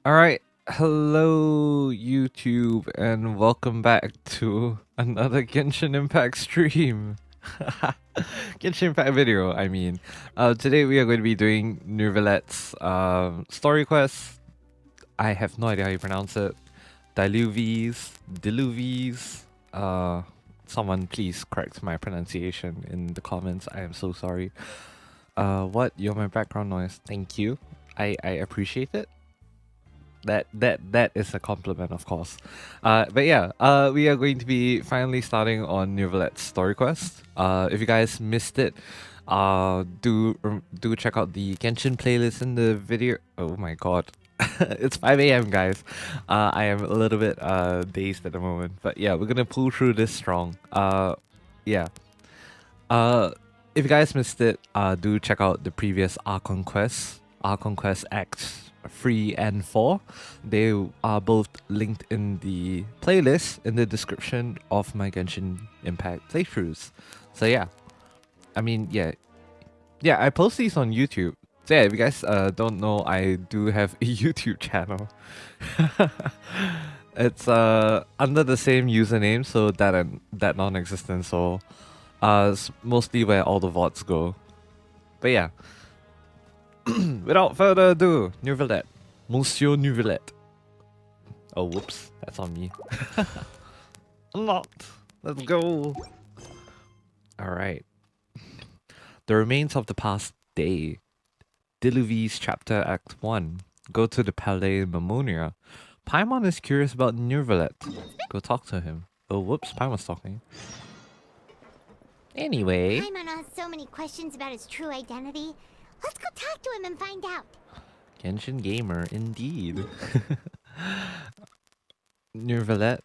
Alright, hello YouTube and welcome back to another Genshin Impact stream. Genshin Impact video, I mean. Today we are going to be doing Neuvillette's story quest. I have no idea how you pronounce it. Diluvies. Someone please correct my pronunciation in the comments. I am so sorry. What? You're my background noise. Thank you. I appreciate it. That is a compliment, of course. But yeah, we are going to be finally starting on Neuvillette's story quest. If you guys missed it, do check out the Genshin playlist in the video. Oh my god, it's 5 a.m. guys. I am a little bit dazed at the moment, but yeah, we're gonna pull through this strong. Yeah. If you guys missed it, do check out the previous Archon Quest Acts 3 and 4. They are both linked in the playlist in the description of my Genshin Impact playthroughs. So yeah, I mean, yeah, I post these on YouTube. So yeah, if you guys don't know, I do have a YouTube channel. It's under the same username, so that non-existent. So it's mostly where all the VODs go. But yeah. Without further ado, Neuvillette. Monsieur Neuvillette. Oh, whoops. That's on me. Unlocked. Let's go. Alright. The remains of the past day. Diluvies Chapter Act 1. Go to the Palais Mammonia. Paimon is curious about Neuvillette. Go talk to him. Oh, whoops. Paimon's talking. Anyway. Paimon has so many questions about his true identity. Let's go talk to him and find out. Genshin Gamer, indeed. Neuvillette.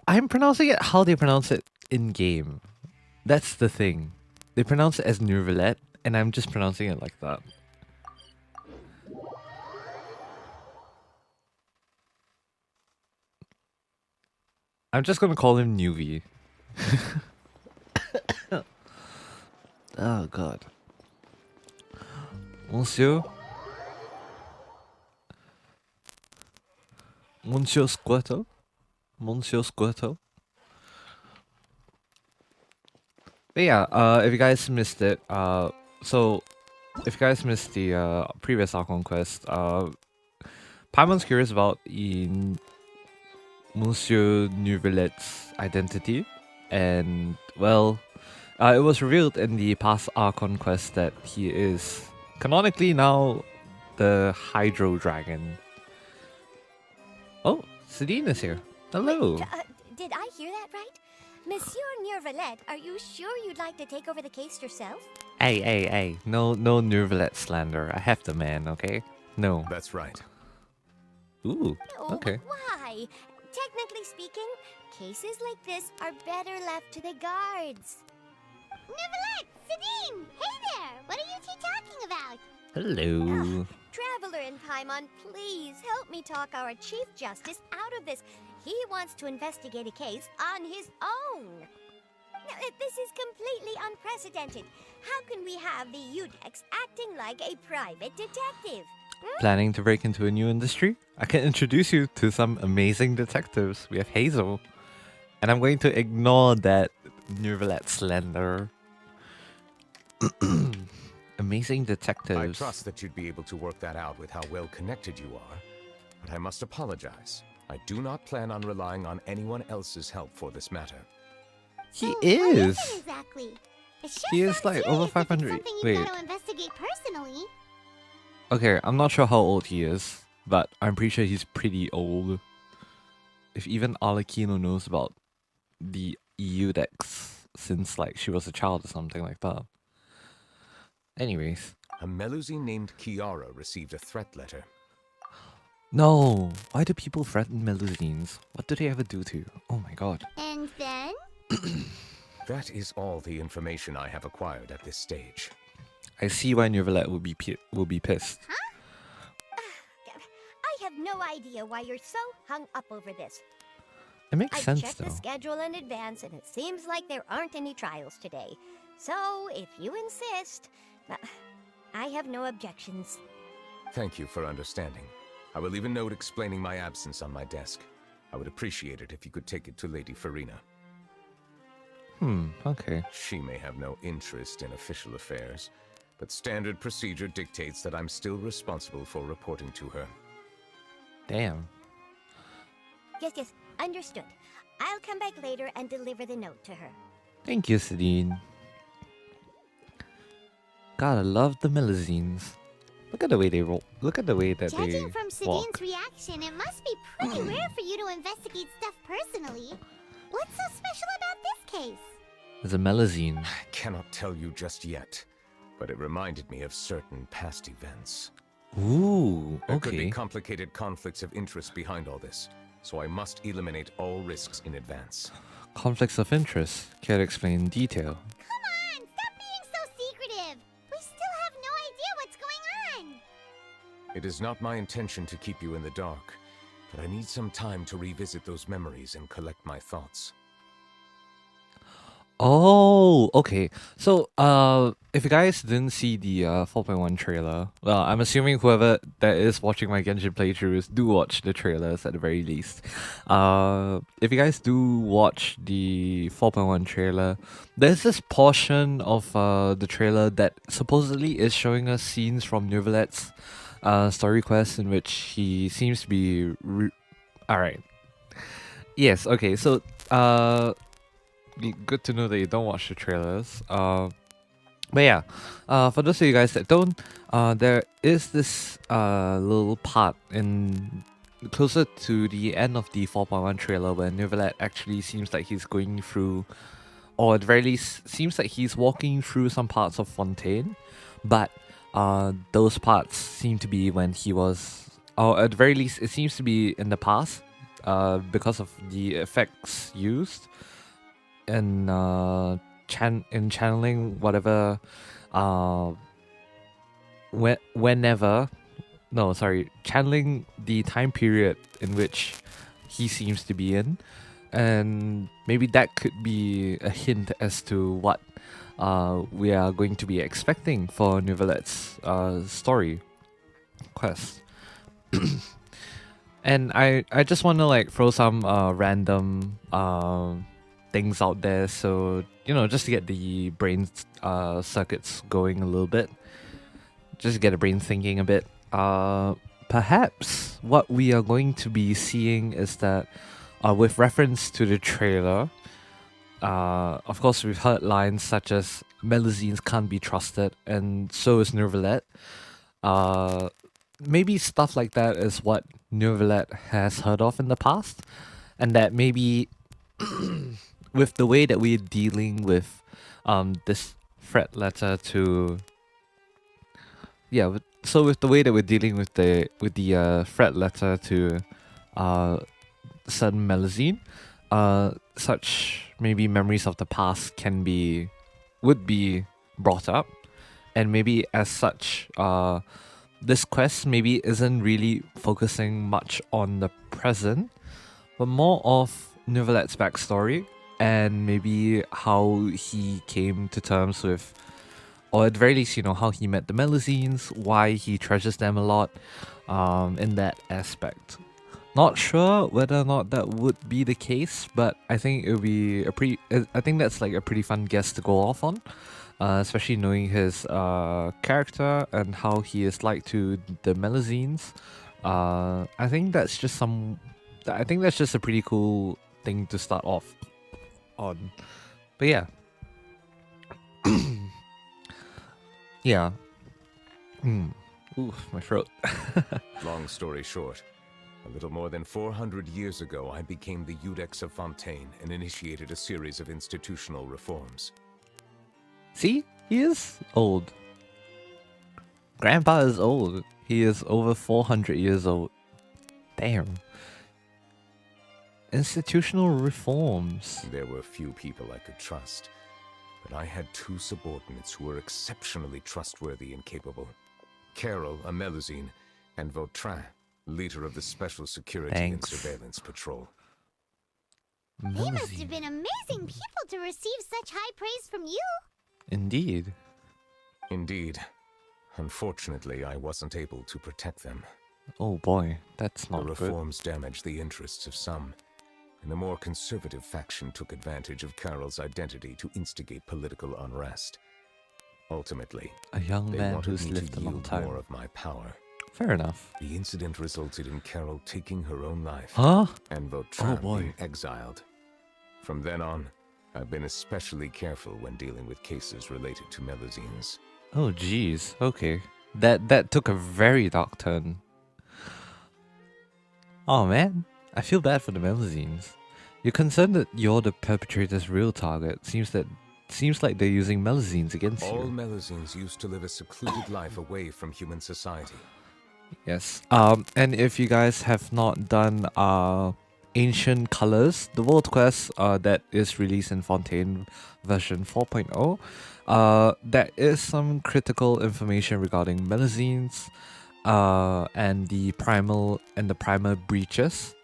I'm pronouncing it how they pronounce it in-game. That's the thing. They pronounce it as Neuvillette, and I'm just pronouncing it like that. I'm just gonna call him Neuvie. Oh god. Monsieur? Monsieur Squirtle? Monsieur Squirtle? But yeah, if you guys missed it, so if you guys missed the previous Archon quest, Paimon's curious about Monsieur Neuvillette's identity, and well, it was revealed in the past Archon quest that he is canonically now the Hydro Dragon. Oh, Sedine is here. Hello. Wait, did I hear that right? Monsieur Neuvillette, are you sure you'd like to take over the case yourself? Hey. No Neuvillette slander. I have the man, okay? No. That's right. Ooh, Oh, okay. but why? Technically speaking, cases like this are better left to the guards. Neuvillette! Sedine! Hey there! What are you two talking about? Hello. Traveler and Paimon, please help me talk our Chief Justice out of this. He wants to investigate a case on his own. Now, this is completely unprecedented. How can we have the Udex acting like a private detective? Planning to break into a new industry? I can introduce you to some amazing detectives. We have Hazel. And I'm going to ignore that Neuvillette slander. Amazing detectives. I trust that you'd be able to work that out with how well connected you are. But I must apologize. I do not plan on relying on anyone else's help for this matter. He So, what is. it exactly? It sure He is sounds like serious over if it's 500. something you've Wait. got to investigate personally. Okay, I'm not sure how old he is, but I'm pretty sure he's pretty old. If even Arlecchino knows about the EU Dex since like she was a child or something like that. Anyways. A Melusine named Kiara received a threat letter. No! Why do people threaten Melusines? What do they ever do to you? Oh my god. And then? That is all the information I have acquired at this stage. I see why Neuvillette will be pissed. I have no idea why you're so hung up over this. It makes I've sense checked though. the schedule in advance, and it seems like there aren't any trials today. So, if you insist, I have no objections. Thank you for understanding. I will leave a note explaining my absence on my desk. I would appreciate it if you could take it to Lady Farina. Okay. She may have no interest in official affairs, but standard procedure dictates that I'm still responsible for reporting to her. Damn. Yes, understood. I'll come back later and deliver the note to her. Thank you, Sedine. Gotta love the Melazines. Look at the way they roll. Look at the way that they Judging from walk. Sadine's reaction, it must be pretty rare for you to investigate stuff personally. What's so special about this case? There's a Melazine. I cannot tell you just yet, but it reminded me of certain past events. Ooh, There could okay. be complicated conflicts of interest behind all this, so I must eliminate all risks in advance. Conflicts of interest. Care to explain in detail? Come on, stop being so secretive. We still have no idea what's going on. It is not my intention to keep you in the dark, but I need some time to revisit those memories and collect my thoughts. Oh, okay. So, if you guys didn't see the 4.1 trailer, well, I'm assuming whoever that is watching my Genshin playthroughs do watch the trailers at the very least. If you guys do watch the 4.1 trailer, there's this portion of the trailer that supposedly is showing us scenes from Neuvillette's story quest in which he seems to be. Alright. Yes, okay, so, good to know that you don't watch the trailers. But yeah, for those of you guys that don't, there is this little part in closer to the end of the 4.1 trailer where Neuvillette actually seems like he's going through, or at the very least, seems like he's walking through some parts of Fontaine, but those parts seem to be when he was, or at the very least, it seems to be in the past, because of the effects used. In channeling whatever channeling the time period in which he seems to be in, and maybe that could be a hint as to what we are going to be expecting for Neuvillette's story quest. And I just want to like throw some random things out there, so just to get the brain circuits going a little bit, just to get the brain thinking a bit. Perhaps what we are going to be seeing is that, with reference to the trailer, of course we've heard lines such as Melazines can't be trusted, and so is Neuvillette. Maybe stuff like that is what Neuvillette has heard of in the past, and that maybe with the way that we're dealing with this threat letter to with the way that we're dealing with the threat letter to certain Melazine, such maybe memories of the past would be brought up, and maybe as such this quest maybe isn't really focusing much on the present, but more of Neuvillette's backstory, and maybe how he came to terms with, or at the very least, how he met the Melazines, why he treasures them a lot, in that aspect. Not sure whether or not that would be the case, but I think it would be I think that's like a pretty fun guess to go off on, especially knowing his character and how he is like to the Melazines. I think that's just a pretty cool thing to start off on. But yeah. Yeah. Ooh, my throat. Long story short, a little more than 400 years ago, I became the Iudex of Fontaine and initiated a series of institutional reforms. See? He is old. Grandpa is old. He is over 400 years old. Damn. Institutional reforms. There were few people I could trust, but I had two subordinates who were exceptionally trustworthy and capable. Carol, a Melazine, and Vautrin, leader of the Special Security and Surveillance Patrol. They must have been amazing people to receive such high praise from you. Indeed. Indeed. Unfortunately, I wasn't able to protect them. Oh boy, that's The not good. reforms damaged the interests of some, and the more conservative faction took advantage of Carol's identity to instigate political unrest. Ultimately, A young they man wanted who's me lived to a long yield time. more of my power. Fair enough. The incident resulted in Carol taking her own life, Huh? and Oh Vautrin boy. being exiled. From then on, I've been especially careful when dealing with cases related to Melusines. Oh jeez. Okay. That took a very dark turn. Oh man, I feel bad for the Melusines. You're concerned that you're the perpetrator's real target. Seems like they're using Melusines against All you. Melusines used to live a secluded life away from human society. Yes. And if you guys have not done Ancient Colors, the world quest that is released in Fontaine version 4.0, there is some critical information regarding Melusines, and the primal breaches,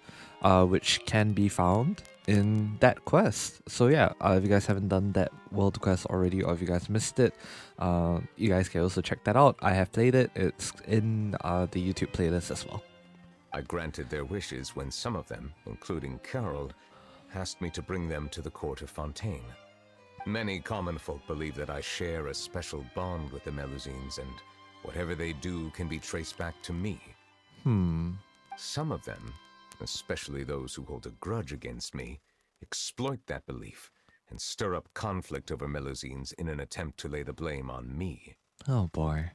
which can be found in that quest. So yeah, if you guys haven't done that world quest already, or if you guys missed it, you guys can also check that out. I have played it. It's in the YouTube playlist as well. I granted their wishes when some of them, including Carol, asked me to bring them to the court of Fontaine. Many common folk believe that I share a special bond with the Melusines, and whatever they do can be traced back to me. Some of them, especially those who hold a grudge against me, exploit that belief and stir up conflict over Melusines in an attempt to lay the blame on me. Oh boy.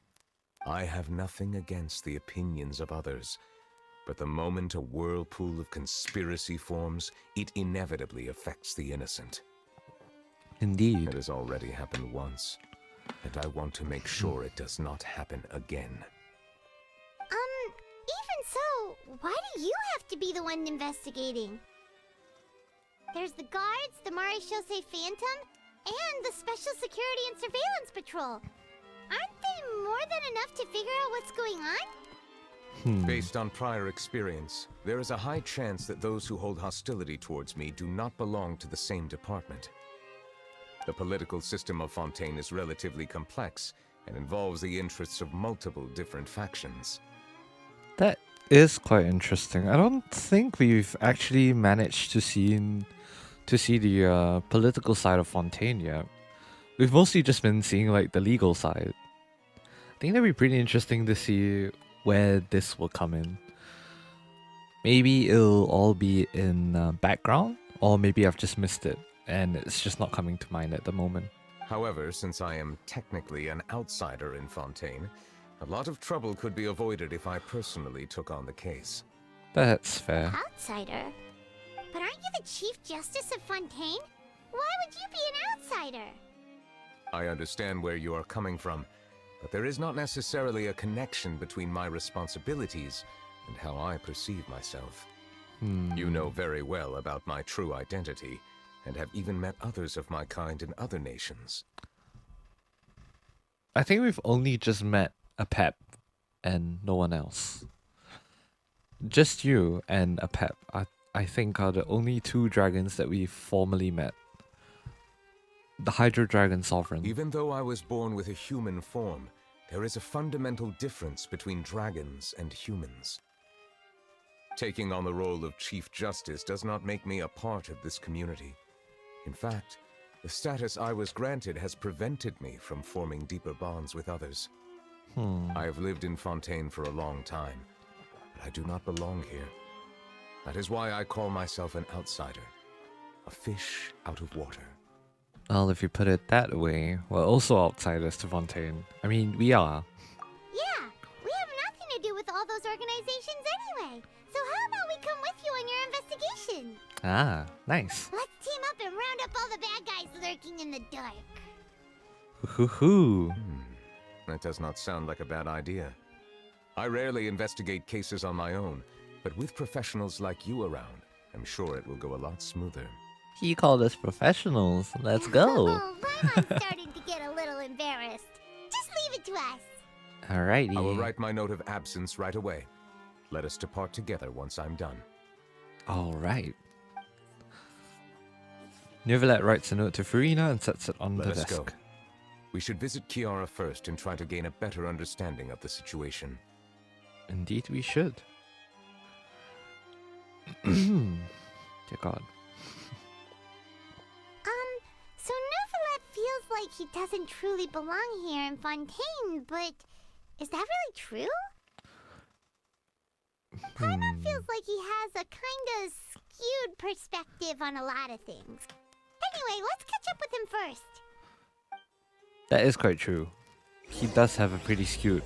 I have nothing against the opinions of others, but the moment a whirlpool of conspiracy forms, it inevitably affects the innocent. Indeed. It has already happened once, and I want to make sure it does not happen again. Even so, why do you have to be the one investigating? There's the guards, the Marechaussee Phantom, and the Special Security and Surveillance Patrol. Aren't they more than enough to figure out what's going on? Based on prior experience, there is a high chance that those who hold hostility towards me do not belong to the same department. The political system of Fontaine is relatively complex and involves the interests of multiple different factions. That is quite interesting. I don't think we've actually managed to see the political side of Fontaine yet. We've mostly just been seeing like the legal side. I think that'd be pretty interesting to see where this will come in. Maybe it'll all be in background, or maybe I've just missed it and it's just not coming to mind at the moment. However, since I am technically an outsider in Fontaine, a lot of trouble could be avoided if I personally took on the case. That's fair. Outsider? But aren't you the Chief Justice of Fontaine? Why would you be an outsider? I understand where you are coming from, but there is not necessarily a connection between my responsibilities and how I perceive myself. You know very well about my true identity, and have even met others of my kind in other nations. I think we've only just met a Pep and no one else. Just you and a Pep, I think, are the only two dragons that we've formally met. The Hydro Dragon Sovereign. Even though I was born with a human form, there is a fundamental difference between dragons and humans. Taking on the role of Chief Justice does not make me a part of this community. In fact, the status I was granted has prevented me from forming deeper bonds with others. I have lived in Fontaine for a long time, but I do not belong here. That is why I call myself an outsider, a fish out of water. Well, if you put it that way, we're also outsiders to Fontaine. I mean, we are. Yeah, we have nothing to do with all those organizations anyway. So how about we come with you on your investigation? Ah, nice. Let's team up and round up all the bad guys lurking in the dark. Hoo-hoo. That does not sound like a bad idea. I rarely investigate cases on my own, but with professionals like you around, I'm sure it will go a lot smoother. He called us professionals. Let's go. Oh, Paimon's starting to get a little embarrassed. Just leave it to us. Alrighty. I will write my note of absence right away. Let us depart together once I'm done. Alright. Neuvillette writes a note to Farina and sets it on Let the us desk. go. We should visit Kiara first and try to gain a better understanding of the situation. Indeed, we should. Dear God. So Neuvillette feels like he doesn't truly belong here in Fontaine, but is that really true? Paimon feels like he has a kinda skewed perspective on a lot of things. Anyway, let's catch up with him first. That is quite true. He does have a pretty skewed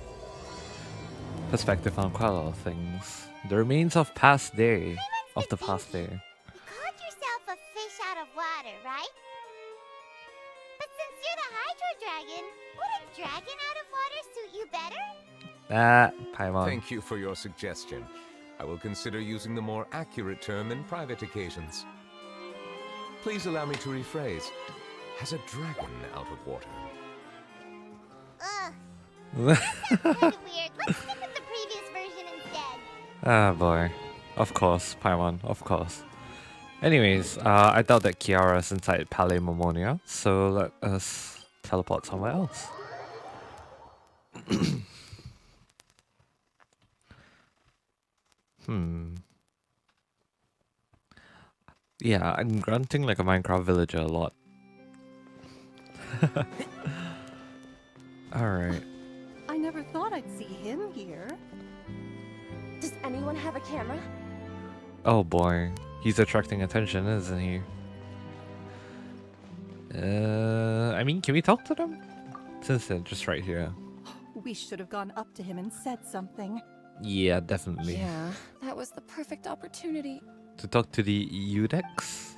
perspective on quite a lot of things. The remains of past day. Of the past day. You called yourself a fish out of water, right? But since you're the Hydro Dragon, would a dragon out of water suit you better? Paimon. Thank you for your suggestion. I will consider using the more accurate term in private occasions. Please allow me to rephrase. Has a dragon out of water? Ugh. That sounds kinda weird. Let's stick with the previous version instead. Ah, boy. Of course, Paimon, of course. Anyways, I doubt that Kiara's inside Palais Momonia, so let us teleport somewhere else. Yeah, I'm grunting like a Minecraft villager a lot. Alright. I never thought I'd see him here. Does anyone have a camera? Oh boy, he's attracting attention, isn't he? I mean, can we talk to them? Since they're just right here. We should have gone up to him and said something. Yeah, definitely. Yeah, that was the perfect opportunity. To talk to the Udex?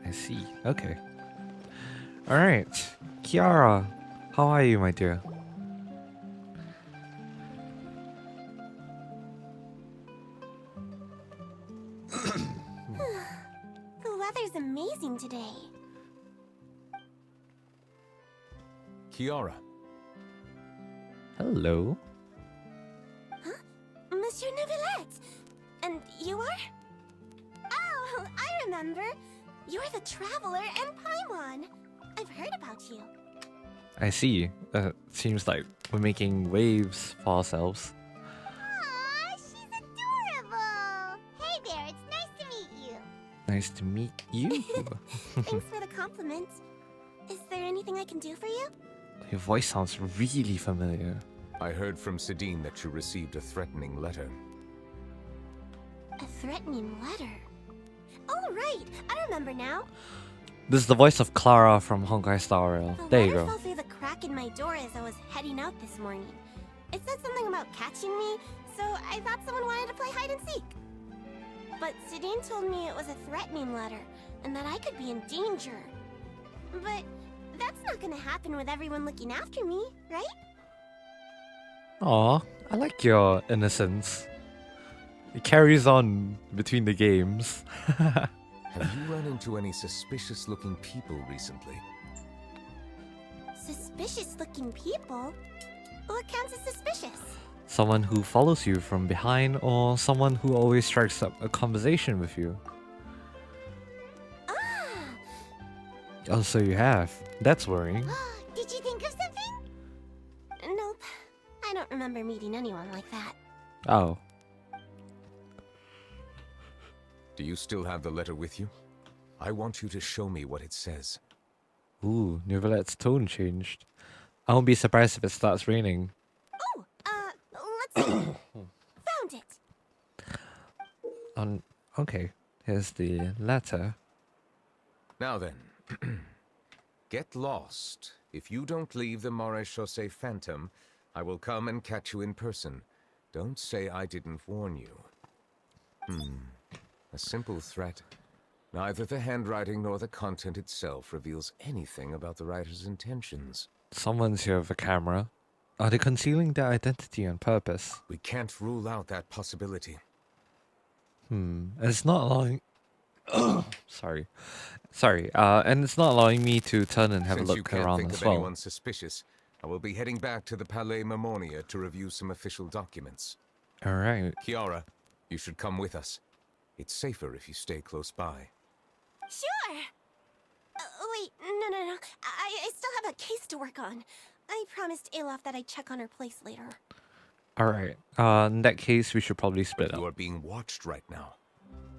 I see. Okay. Alright. Kiara, how are you, my dear? The weather's amazing today. Kiara. Hello. Monsieur Neuvillette! And you are? Oh, I remember. You're the Traveler and Paimon. I've heard about you. I see. Seems like we're making waves for ourselves. Aw, she's adorable! Hey there, it's nice to meet you. Nice to meet you. Thanks for the compliment. Is there anything I can do for you? Your voice sounds really familiar. I heard from Sidine that you received a threatening letter. A threatening letter? Oh, right! I remember now. This is the voice of Clara from Honkai Star Rail. The There you letter go. fell through the crack in my door as I was heading out this morning. It said something about catching me, so I thought someone wanted to play hide and seek. But Sidine told me it was a threatening letter, and that I could be in danger. But that's not gonna happen with everyone looking after me, right? Aw, I like your innocence. It carries on between the games. Have you run into any suspicious-looking people recently? Suspicious-looking people? What counts as suspicious? Someone who follows you from behind, or someone who always strikes up a conversation with you. Ah! Oh, so you have. That's worrying. Did you think of something? Nope. I don't remember meeting anyone like that. Oh. Do you still have the letter with you? I want you to show me what it says. Ooh, Neuvillette's tone changed. I won't be surprised if it starts raining. Oh, let's see. Found it. Okay, here's the letter. Now then, get lost. If you don't leave the Maréchaussée Phantom, I will come and catch you in person. Don't say I didn't warn you. A simple threat. Neither the handwriting nor the content itself reveals anything about the writer's intentions. Someone's here with a camera. Are they concealing their identity on purpose? We can't rule out that possibility. And it's not allowing... Sorry. And it's not allowing me to turn and have Since a you look can't around think as of well. anyone suspicious, I will be heading back to the Palais Momonia to review some official documents. Alright. Kiara, you should come with us. It's safer if you stay close by. Sure. Wait, no. I still have a case to work on. I promised Alof that I'd check on her place later. Alright. In that case, we should probably split But you up. are being watched right now.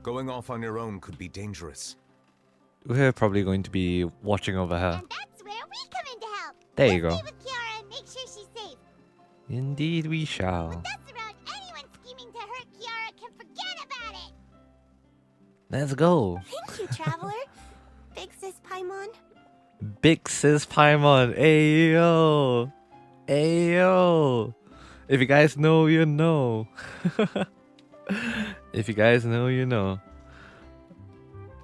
Going off on your own could be dangerous. We're probably going to be watching over her. And that's where we come in to help. There We'll you go. stay with Kiara and make sure she's safe. Indeed we shall. With us around, anyone scheming to hurt Kiara can forget about it. Let's go. Thank you, Traveler. Big Sis Paimon. Big sis Paimon. Ayo. Ayo. If you guys know, you know. If you guys know, you know.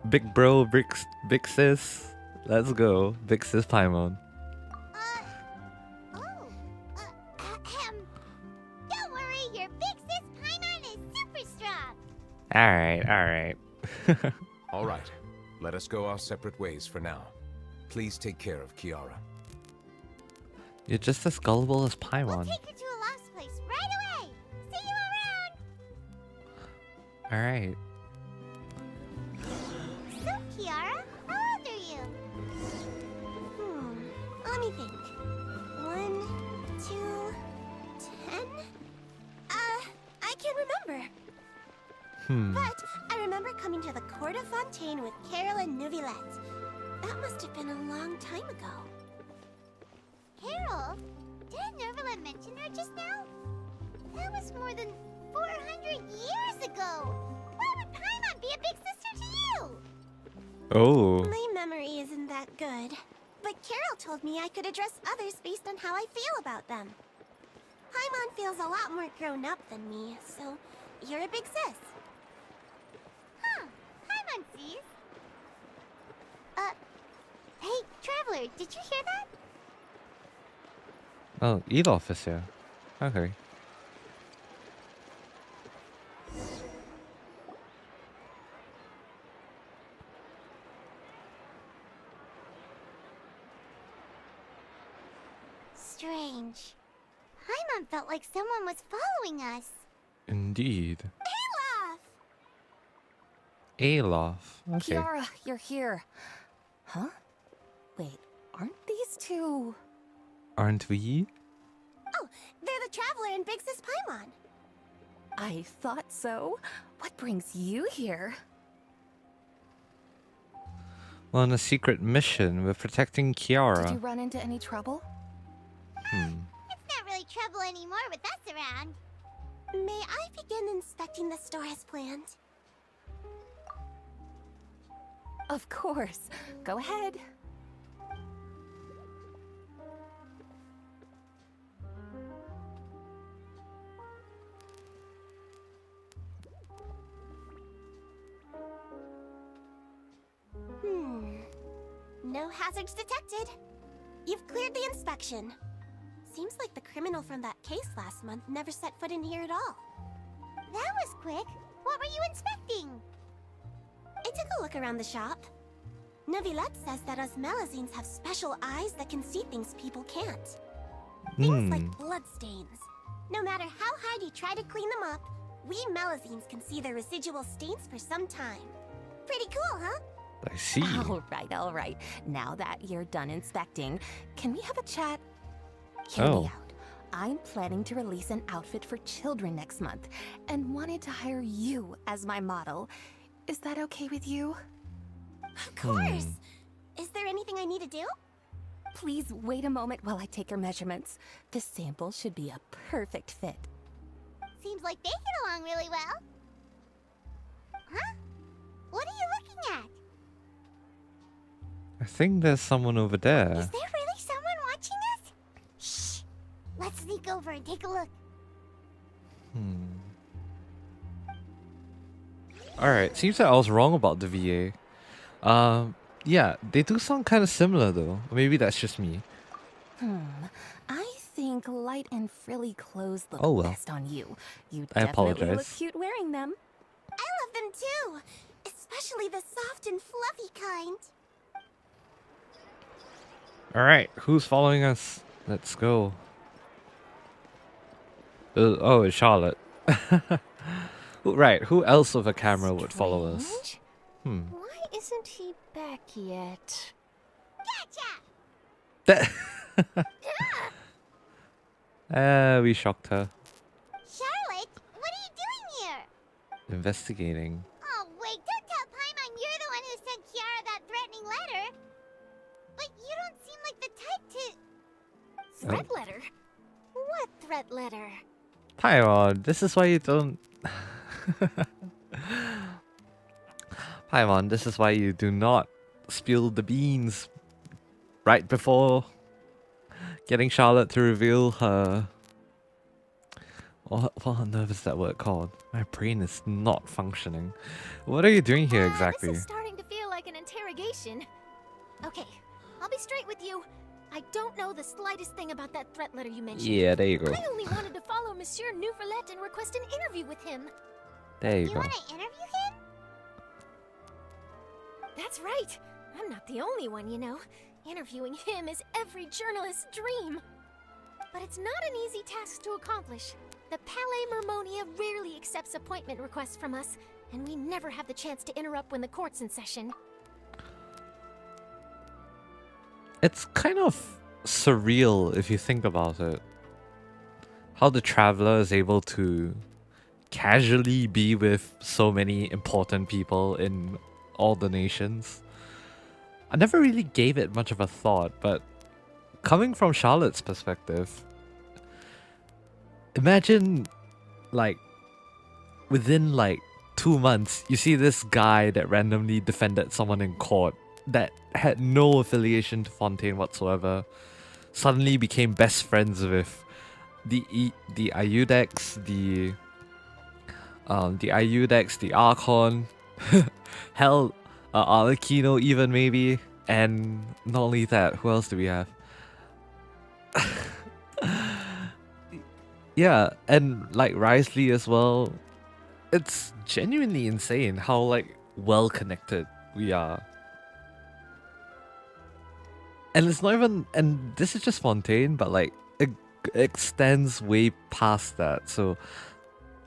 Big bro, big sis. Let's go. Big sis Paimon. Don't worry, your big sis Paimon is super strong. Alright. All right, let us go our separate ways for now. Please take care of Kiara. You're just as gullible as We'll Paimon. take her to a lost place right away. See you around. Alright. So, Kiara, how old are you? Let me think. 1, 2, 10? I can't remember. But I remember coming to the Court of Fontaine with Carol and Neuvillette. That must have been a long time ago. Carol? Didn't Neuvillette mention her just now? That was more than 400 years ago. Why would Paimon be a big sister to you? Oh. My memory isn't that good. But Carol told me I could address others based on how I feel about them. Paimon feels a lot more grown up than me, so you're a big sis. Huh. Paimon sees. Hey, Traveler, did you hear that? Oh, Elof is here. Okay. Strange. Paimon felt like someone was following us. Indeed. Olaf! Alof. Okay. Kiara, you're here. Huh? Wait, aren't these two... Aren't we? Oh, they're the Traveler and Big Sis Paimon. I thought so. What brings you here? Well, on a secret mission, we're protecting Kiara. Did you run into any trouble? It's not really trouble anymore with us around. May I begin inspecting the store as planned? Of course. Go ahead. No hazards detected. You've cleared the inspection. Seems like the criminal from that case last month never set foot in here at all. That was quick. What were you inspecting? I took a look around the shop. Neuvillette says that us Melazines have special eyes that can see things people can't. Things like bloodstains. No matter how hard you try to clean them up, we Melazines can see their residual stains for some time. Pretty cool, huh? I see. All right. Now that you're done inspecting, can we have a chat? Hear me out. I'm planning to release an outfit for children next month and wanted to hire you as my model. Is that okay with you? Of course. Is there anything I need to do? Please wait a moment while I take your measurements. The sample should be a perfect fit. Seems like they get along really well. Huh? What are you looking at? I think there's someone over there. Is there really someone watching us? Shh! Let's sneak over and take a look. Alright, seems like I was wrong about the VA. Yeah, they do sound kind of similar though. Maybe that's just me. I think light and frilly clothes look Oh, well. best on you. You I definitely apologize. look cute wearing them. I love them too. Especially the soft and fluffy kind. Alright, who's following us? Let's go. Oh, it's Charlotte. Right, who else with a camera would follow us? Strange. Why isn't he back yet? Gotcha! We shocked her. Investigating. Oh, wait, don't tell Paimon you're the one who sent Kiara that threatening letter. But you don't seem like the type to... Threat letter? What threat letter? Paimon, this is why you don't... Paimon, this is why you do not spill the beans right before getting Charlotte to reveal her... What on earth is that word called? My brain is not functioning. What are you doing here exactly? This is starting to feel like an interrogation. Okay, I'll be straight with you. I don't know the slightest thing about that threat letter you mentioned. Yeah, there you go. I only wanted to follow Monsieur Neuvillette and request an interview with him. There you You go. want to interview him? That's right. I'm not the only one, you know. Interviewing him is every journalist's dream. But it's not an easy task to accomplish. The Palais Mermonia rarely accepts appointment requests from us, and we never have the chance to interrupt when the court's in session. It's kind of surreal if you think about it. How the Traveler is able to casually be with so many important people in all the nations. I never really gave it much of a thought, but coming from Charlotte's perspective, imagine like within like 2 months, you see this guy that randomly defended someone in court that had no affiliation to Fontaine whatsoever, suddenly became best friends with the Iudex, the Iudex, the Archon, hell, Arlecchino even maybe, and not only that, who else do we have? Yeah, and like Risley as well. It's genuinely insane how like well connected we are. And it's not even, and this is just Fontaine, but like it extends way past that. So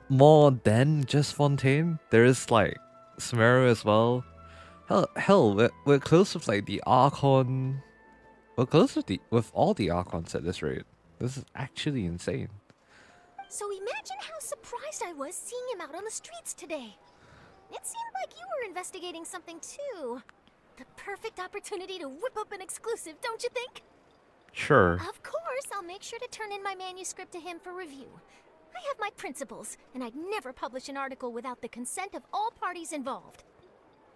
more than just Fontaine, there is like Sumeru as well. Hell, we're close with like the Archon. We're close with all the Archons at this rate. This is actually insane. So imagine how surprised I was seeing him out on the streets today. It seemed like you were investigating something too. The perfect opportunity to whip up an exclusive, don't you think? Sure. Of course, I'll make sure to turn in my manuscript to him for review. I have my principles, and I'd never publish an article without the consent of all parties involved.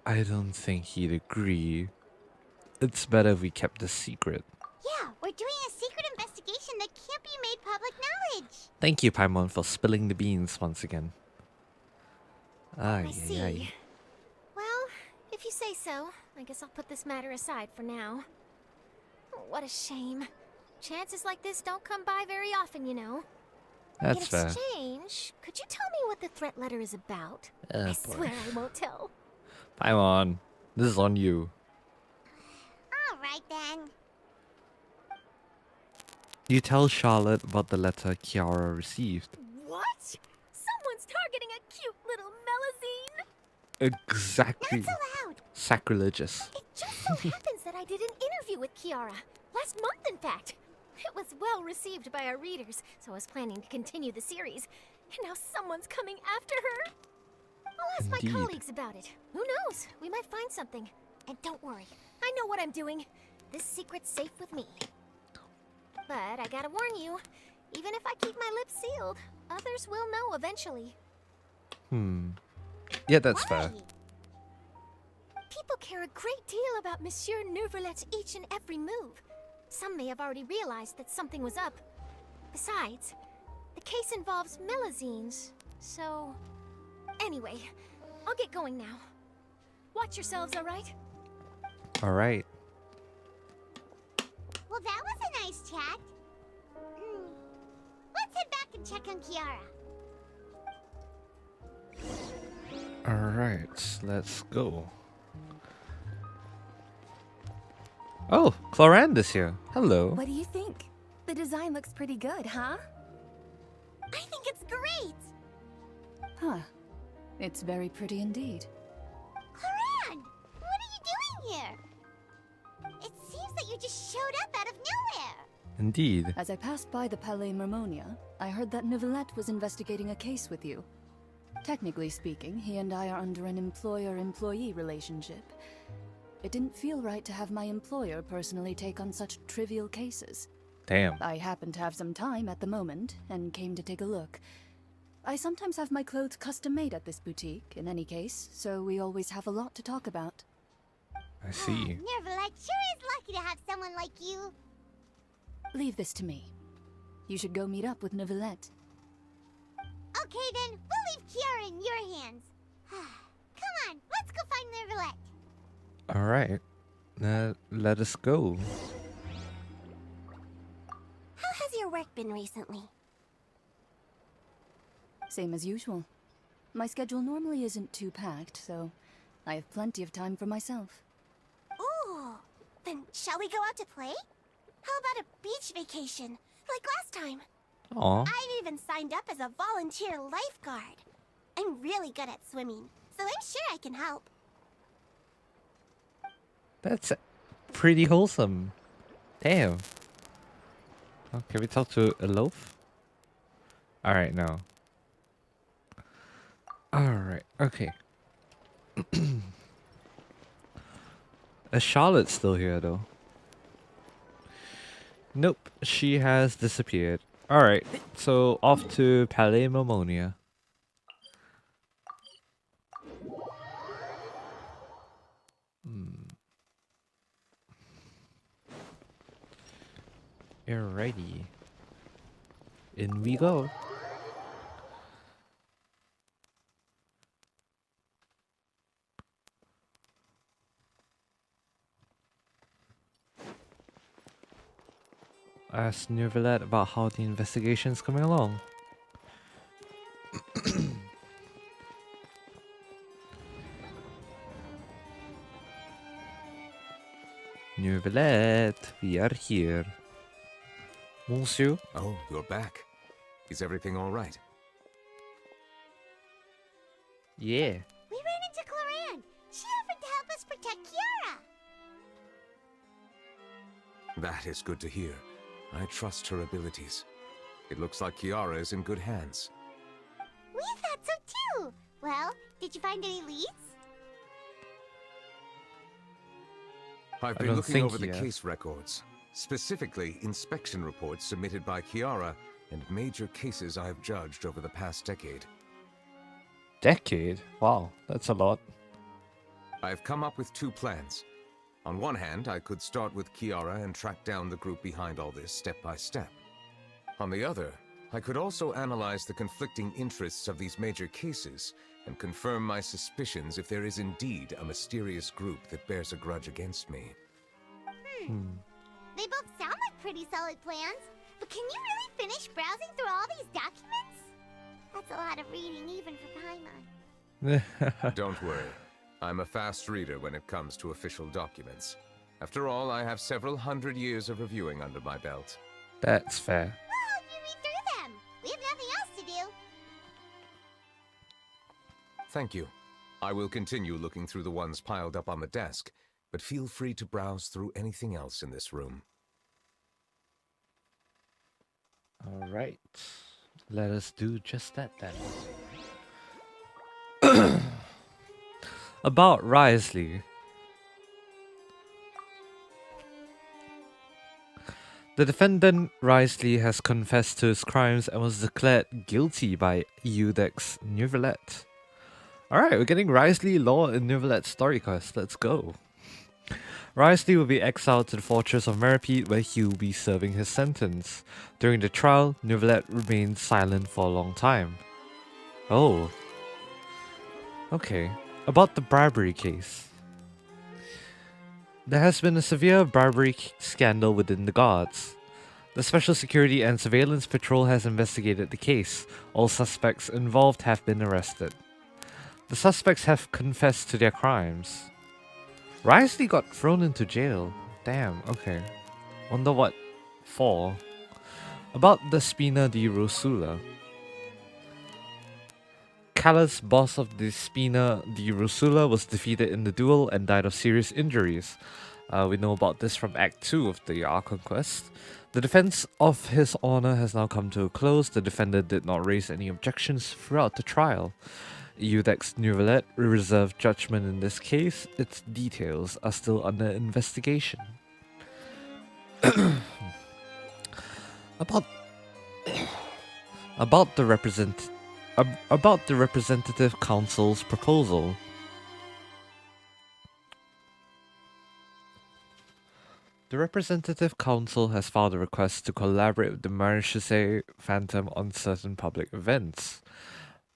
I don't think he'd agree. It's better if we kept this secret. Yeah, we're doing a secret investigation that can't be made public knowledge. Thank you, Paimon, for spilling the beans once again. I see. Well, if you say so, I guess I'll put this matter aside for now. What a shame. Chances like this don't come by very often, you know. That's In fair. exchange, could you tell me what the threat letter is about? I swear I won't tell. Paimon, this is on you. All right then. You tell Charlotte about the letter Kiara received. What? Someone's targeting a cute little Melazine? Exactly. Not so loud. Sacrilegious. It just so happens that I did an interview with Kiara. Last month, in fact. It was well received by our readers, so I was planning to continue the series. And now someone's coming after her. I'll ask Indeed. my colleagues about it. Who knows? We might find something. And don't worry, I know what I'm doing. This secret's safe with me. But I gotta warn you, even if I keep my lips sealed, others will know eventually. Yeah, that's fair. Why? People care a great deal about Monsieur Neuvillette's each and every move. Some may have already realized that something was up. Besides, the case involves Melazines, so... Anyway, I'll get going now. Watch yourselves, alright? Alright. Well, that was a nice chat. Let's head back and check on Kiara. Alright, let's go. Oh, Cloranda's here. Hello. What do you think? The design looks pretty good, huh? I think it's great. Huh. It's very pretty indeed. Cloran, what are you doing here? It seems that you just showed up out of nowhere. Indeed. As I passed by the Palais Mermonia, I heard that Neuvillette was investigating a case with you. Technically speaking, he and I are under an employer-employee relationship. It didn't feel right to have my employer personally take on such trivial cases. Damn. I happen to have some time at the moment, and came to take a look. I sometimes have my clothes custom-made at this boutique, in any case, so we always have a lot to talk about. I see. Neuvillette sure is lucky to have someone like you. Leave this to me. You should go meet up with Neuvillette. Okay then, we'll leave Kiara in your hands. Come on, let's go find Neuvillette. Alright. Let us go. How has your work been recently? Same as usual. My schedule normally isn't too packed, so I have plenty of time for myself. Ooh, then shall we go out to play? How about a beach vacation, like last time? Aw. I've even signed up as a volunteer lifeguard. I'm really good at swimming, so I'm sure I can help. That's pretty wholesome. Damn. Oh, can we talk to a loaf? Alright, no. Alright, okay. Is Charlotte still here, though? Nope, she has disappeared. Alright, so off to Palais Momonia. Alrighty. In we go. Ask Neuvillette about how the investigation's coming along. Neuvillette, we are here. Monsieur? Oh, you're back. Is everything all right? Yeah. We ran into Cloran. She offered to help us protect Kiara. That is good to hear. I trust her abilities. It looks like Kiara is in good hands. We thought so too. Well, did you find any leads? I've been looking over the case records, specifically inspection reports submitted by Kiara and major cases I have judged over the past decade. Decade? Wow, that's a lot. I've come up with two plans. On one hand, I could start with Kiara and track down the group behind all this step by step. On the other, I could also analyze the conflicting interests of these major cases and confirm my suspicions if there is indeed a mysterious group that bears a grudge against me. They both sound like pretty solid plans, but can you really finish browsing through all these documents? That's a lot of reading even for Paimon. Don't worry. I'm a fast reader when it comes to official documents. After all, I have several hundred years of reviewing under my belt. That's fair. We'll help you read through them. We have nothing else to do. Thank you. I will continue looking through the ones piled up on the desk, but feel free to browse through anything else in this room. Alright. Let us do just that then. About Risley. The defendant, Risley, has confessed to his crimes and was declared guilty by Iudex Neuvillette. Alright, we're getting Risley, Law, and Neuvillette's story quest. Let's go. Risley will be exiled to the fortress of Meripede, where he will be serving his sentence. During the trial, Neuvillette remained silent for a long time. Oh. Okay. About the bribery case. There has been a severe bribery scandal within the guards. The Special Security and Surveillance Patrol has investigated the case. All suspects involved have been arrested. The suspects have confessed to their crimes. Risley got thrown into jail. Damn, okay. Wonder what for. About the Spina di Rosula. Callus, boss of the Spina di Rosula, was defeated in the duel and died of serious injuries. We know about this from Act 2 of the Archon quest. The defense of his honor has now come to a close. The defender did not raise any objections throughout the trial. Iudex Neuvillette reserved judgment in this case. Its details are still under investigation. About the representative council's proposal. The representative council has filed a request to collaborate with the Marechaussee Phantom on certain public events.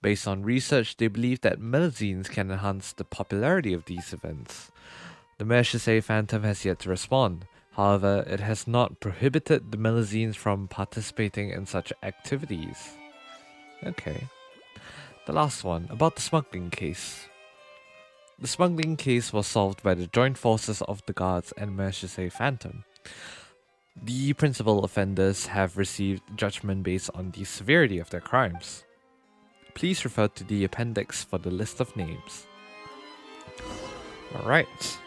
Based on research, they believe that melazines can enhance the popularity of these events. The Marechaussee Phantom has yet to respond. However, it has not prohibited the melazines from participating in such activities. Okay. The last one, about the smuggling case. The smuggling case was solved by the joint forces of the Guards and Marechaussee Phantom. The principal offenders have received judgment based on the severity of their crimes. Please refer to the appendix for the list of names. Alright.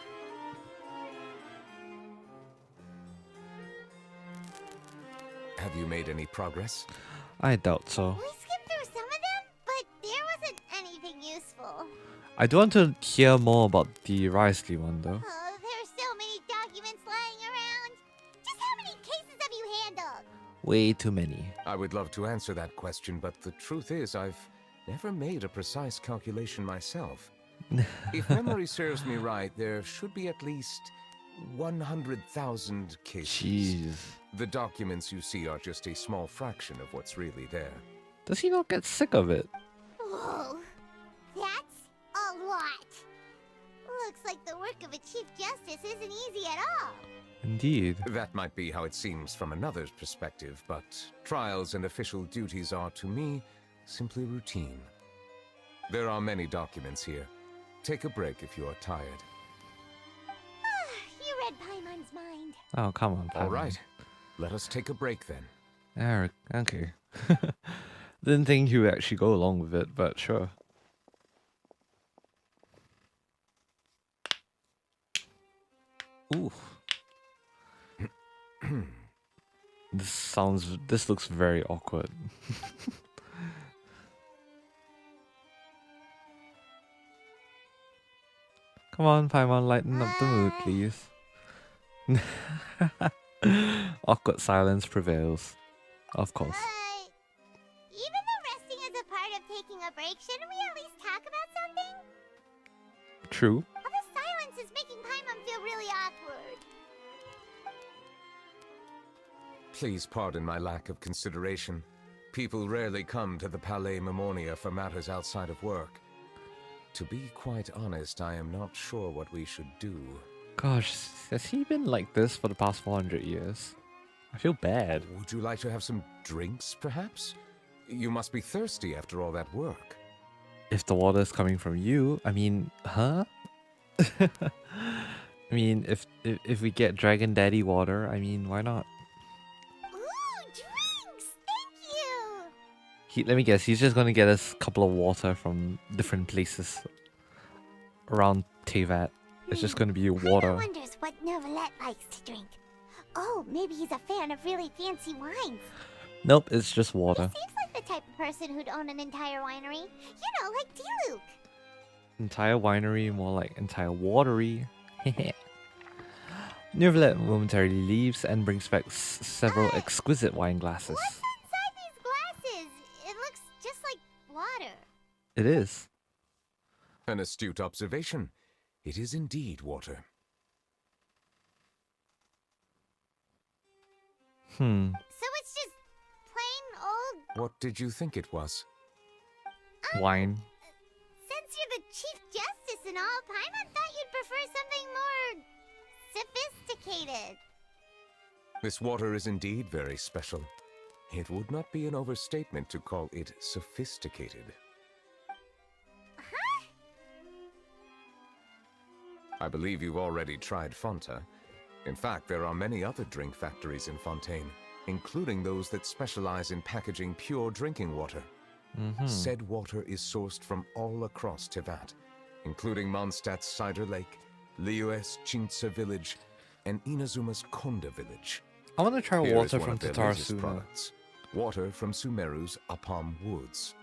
Have you made any progress? I doubt so. We skipped through some of them, but there wasn't anything useful. I do want to hear more about the Risley one though. Oh, there's so many documents lying around. Just how many cases have you handled? Way too many. I would love to answer that question, but the truth is I've never made a precise calculation myself. If memory serves me right, there should be at least 100,000 cases. Jeez. The documents you see are just a small fraction of what's really there. Does he not get sick of it? Whoa, that's a lot. Looks like the work of a Chief Justice isn't easy at all. Indeed. That might be how it seems from another's perspective, but trials and official duties are, to me, simply routine. There are many documents here. Take a break if you are tired. You read Paimon's mind. Oh, come on. All Paimon. right. Let us take a break then. Eric, okay. Didn't think he would actually go along with it, but sure. Ooh. This looks very awkward. Come on, Paimon, lighten up the mood, please. Awkward silence prevails. Of course. Even though resting is a part of taking a break, shouldn't we at least talk about something? True. All the silence is making Paimon feel really awkward. Please pardon my lack of consideration. People rarely come to the Palais Memonia for matters outside of work. To be quite honest, I am not sure what we should do. Gosh, has he been like this for the past 400 years? I feel bad. Would you like to have some drinks, perhaps? You must be thirsty after all that work. If the water is coming from you, I mean, huh? I mean, if we get Dragon Daddy water, I mean, why not? Ooh, drinks! Thank you! Let me guess, he's just gonna get us a couple of water from different places around Tevat. It's just gonna be water. Paimon wonders what Neuvillette likes to drink. Oh, maybe he's a fan of really fancy wines. Nope, it's just He water. seems like the type of person who'd own an entire winery. You know, like Diluvies. Entire winery, more like entire watery. Neuvillette momentarily leaves and brings back several exquisite wine glasses. What's inside these glasses? It looks just like water. It is. An astute observation. It is indeed water. So it's just plain old... What did you think it was? Wine. Since you're the Chief Justice and all, Paimon thought you'd prefer something more... sophisticated. This water is indeed very special. It would not be an overstatement to call it sophisticated. Huh? I believe you've already tried Fonta. In fact, there are many other drink factories in Fontaine, including those that specialize in packaging pure drinking water. Said water is sourced from all across Tevat, including Mondstadt's Cider Lake, Liyues Chintza Village, and Inazuma's Konda village. I want to try Here is water one from of their latest Tatarsuna. products. Water from Sumeru's Apam Woods.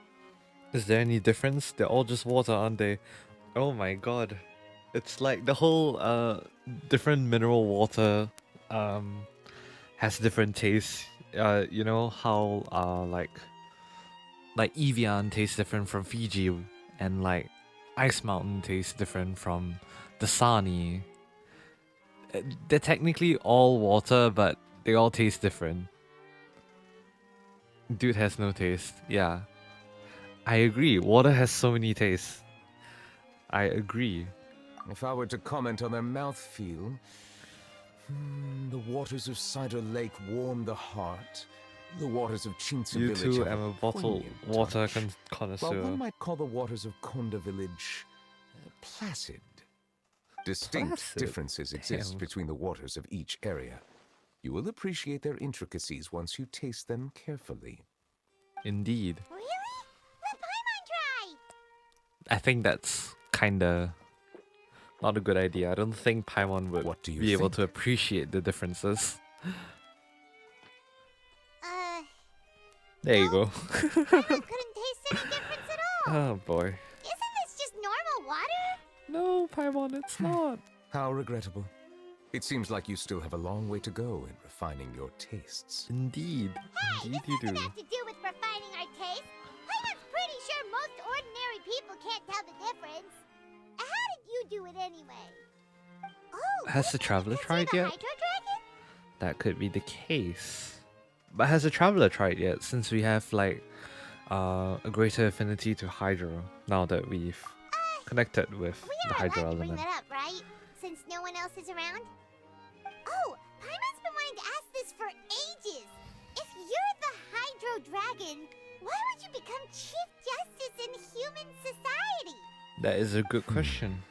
Is there any difference? They're all just water, aren't they? Oh my god. It's like the whole different mineral water has different tastes. You know how like Evian tastes different from Fiji, and like Ice Mountain tastes different from Dasani. They're technically all water, but they all taste different. Dude has no taste. Yeah. I agree. Water has so many tastes. I agree. If I were to comment on their mouthfeel, the waters of Cider Lake warm the heart. The waters of Chintzu You village too have am a bottled poignant water touch. connoisseur. While one might call the waters of Konda village placid. Distinct Placid? differences exist Damn. between the waters of each area. You will appreciate their intricacies once you taste them carefully. Indeed. Really? Let Paimon try! I think that's kinda not a good idea. I don't think Paimon would What do you be able think? to appreciate the differences. There you go. Paimon couldn't taste any difference at all. Oh boy. Isn't this just normal water? No, Paimon, it's not. How regrettable. It seems like you still have a long way to go in refining your tastes. Indeed. Hey, Indeed this you doesn't do. have to do with refining our taste. Paimon's pretty sure most ordinary people can't tell the difference. How did you do it anyway? Oh, Has the maybe traveler because tried you're yet? the Hydro Dragon? That could be the case. But has the traveler tried yet, since we have like a greater affinity to Hydro now that we've connected with We the are Hydro allowed to bring element? that up, right? Since no one else is around? Oh, Paimon's been wanting to ask this for ages. If you're the Hydro Dragon, why would you become Chief Justice in human society? That is a good question.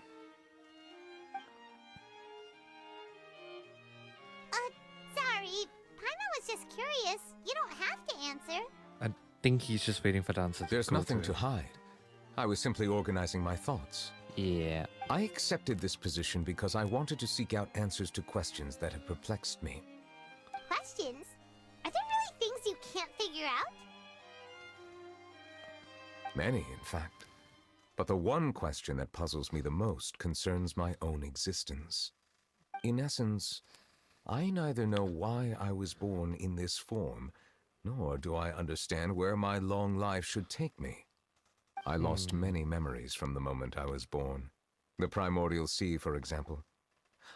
Sorry. Paimon was just curious. You don't have to answer. I think he's just waiting for the answer to There's go nothing to him. hide. I was simply organizing my thoughts. Yeah. I accepted this position because I wanted to seek out answers to questions that have perplexed me. Questions? Are there really things you can't figure out? Many, in fact. But the one question that puzzles me the most concerns my own existence. In essence, I neither know why I was born in this form, nor do I understand where my long life should take me. I lost many memories from the moment I was born. The primordial sea, for example.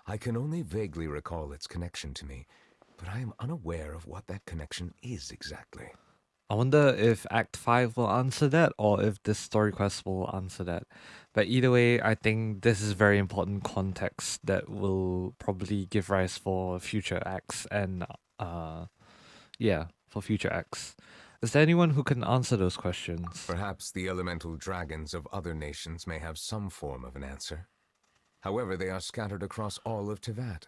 I can only vaguely recall its connection to me, but I am unaware of what that connection is exactly. I wonder if Act 5 will answer that, or if this story quest will answer that. But either way, I think this is very important context that will probably give rise for future acts and yeah, for future acts. Is there anyone who can answer those questions? Perhaps the elemental dragons of other nations may have some form of an answer. However, they are scattered across all of Tevat.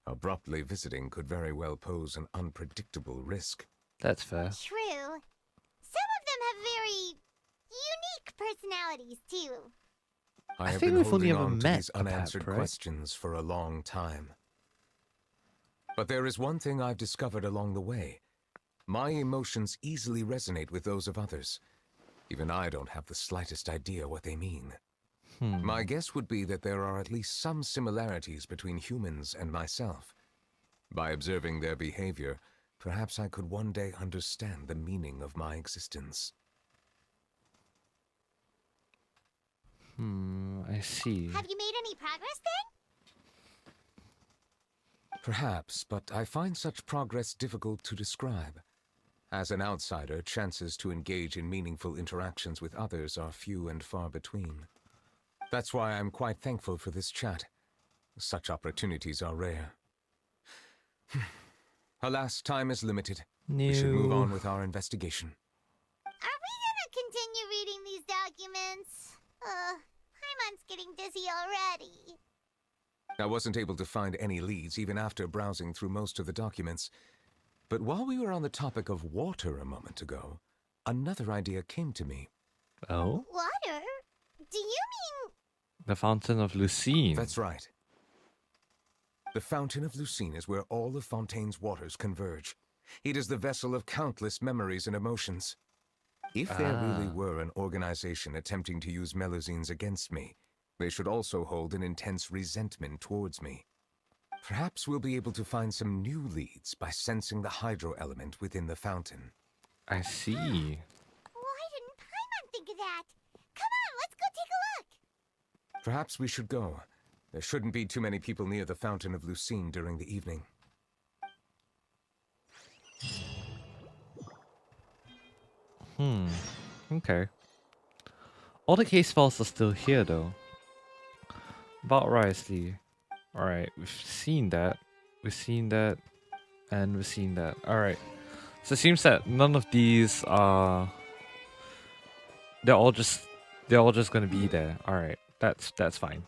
Abruptly visiting could very well pose an unpredictable risk. That's fair. True. Some of them have very unique personalities, too. I have think been we've only holding ever on to met these a Pep, unanswered right? questions for a long time. But there is one thing I've discovered along the way. My emotions easily resonate with those of others. Even I don't have the slightest idea what they mean. My guess would be that there are at least some similarities between humans and myself. By observing their behavior, perhaps I could one day understand the meaning of my existence. I see. Have you made any progress then? Perhaps, but I find such progress difficult to describe. As an outsider, chances to engage in meaningful interactions with others are few and far between. That's why I'm quite thankful for this chat. Such opportunities are rare. Alas, time is limited. We should move on with our investigation. Are we gonna continue reading these documents? Paimon's getting dizzy already. I wasn't able to find any leads even after browsing through most of the documents. But while we were on the topic of water a moment ago, another idea came to me. Oh? Water? Do you mean... The Fountain of Lucine. That's right. The Fountain of Lucine is where all of Fontaine's waters converge. It is the vessel of countless memories and emotions. If there really were an organization attempting to use Melusines against me, they should also hold an intense resentment towards me. Perhaps we'll be able to find some new leads by sensing the hydro element within the fountain. I see. Why didn't Paimon think of that? Come on, let's go take a look! Perhaps we should go. There shouldn't be too many people near the Fountain of Lucine during the evening. Okay. All the case files are still here though. About Risley. Alright, we've seen that. We've seen that. And we've seen that. Alright. So it seems that none of these are... They're all just gonna be there. Alright, that's fine.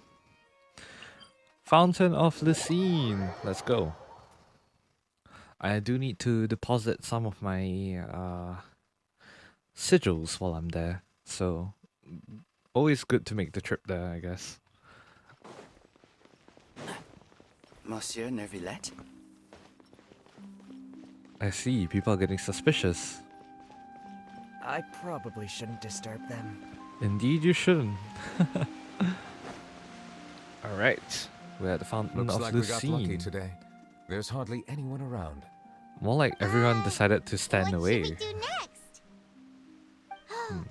Fountain of Lucine. Let's go. I do need to deposit some of my sigils while I'm there. So always good to make the trip there, I guess. Monsieur Neuvillette? I see, people are getting suspicious. I probably shouldn't disturb them. Indeed you shouldn't. Alright, we're at the Fountain Looks of like we got lucky Lucine. today. There's hardly anyone around. More like everyone decided to stand what away. should we do next?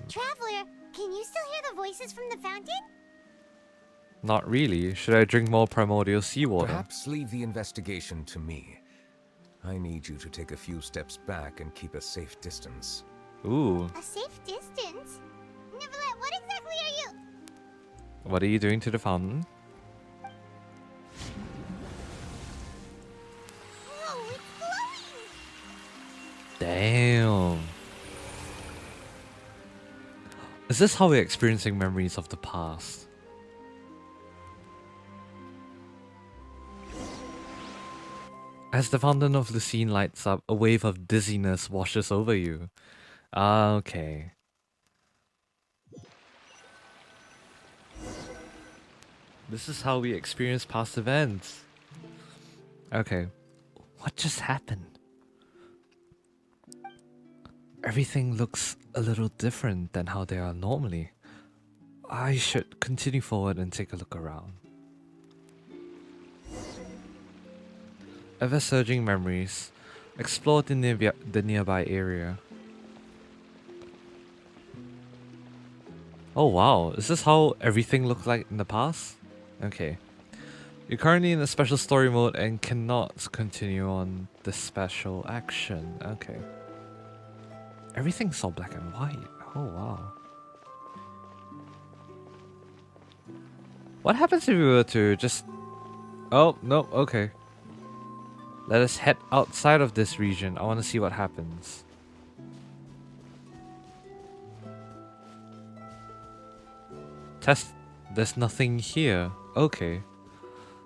Traveler, can you still hear the voices from the fountain? Not really. Should I drink more primordial seawater? Perhaps leave the investigation to me. I need you to take a few steps back and keep a safe distance. Ooh, A safe distance? Neuvillette, what exactly are you... what are you doing to the fountain? Oh, it's glowing! Damn. Is this how we're experiencing memories of the past? As the Fountain of Lucine lights up, a wave of dizziness washes over you. Ah, okay. This is how we experience past events. Okay. What just happened? Everything looks a little different than how they are normally. I should continue forward and take a look around. Ever surging memories. Explore the nearby area. Oh wow, is this how everything looked like in the past? Okay. You're currently in a special story mode and cannot continue on the special action. Okay. Everything's all black and white. Oh wow. What happens if we were to just... Oh, no, okay. Let us head outside of this region. I want to see what happens. Test. There's nothing here. Okay.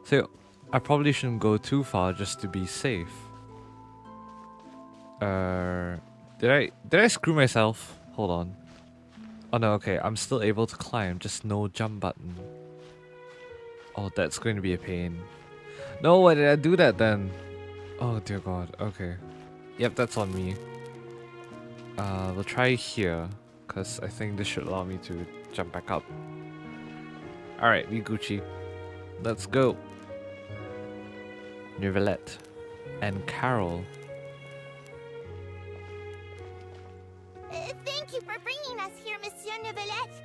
So, I probably shouldn't go too far just to be safe. Did I screw myself? Hold on. Oh no, okay. I'm still able to climb. Just no jump button. Oh, that's going to be a pain. No, why did I do that then? Oh dear god, okay. Yep, that's on me. We'll try here, because I think this should allow me to jump back up. Alright, we Gucci. Let's go. Neuvillette and Carol. Thank you for bringing us here, Monsieur Neuvillette.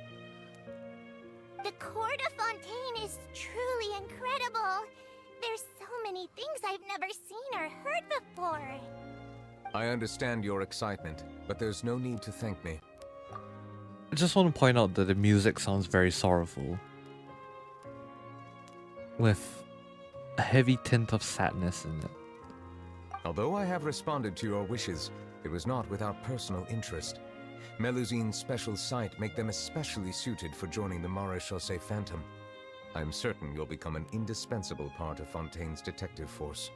The court of Fontaine is truly incredible. There's so many things I've never seen or heard before. I understand your excitement, but there's no need to thank me. I just want to point out that the music sounds very sorrowful, with a heavy tint of sadness in it. Although I have responded to your wishes, it was not without personal interest. Melusine's special sight make them especially suited for joining the Maréchaussée Phantom. I'm certain you'll become an indispensable part of Fontaine's detective force.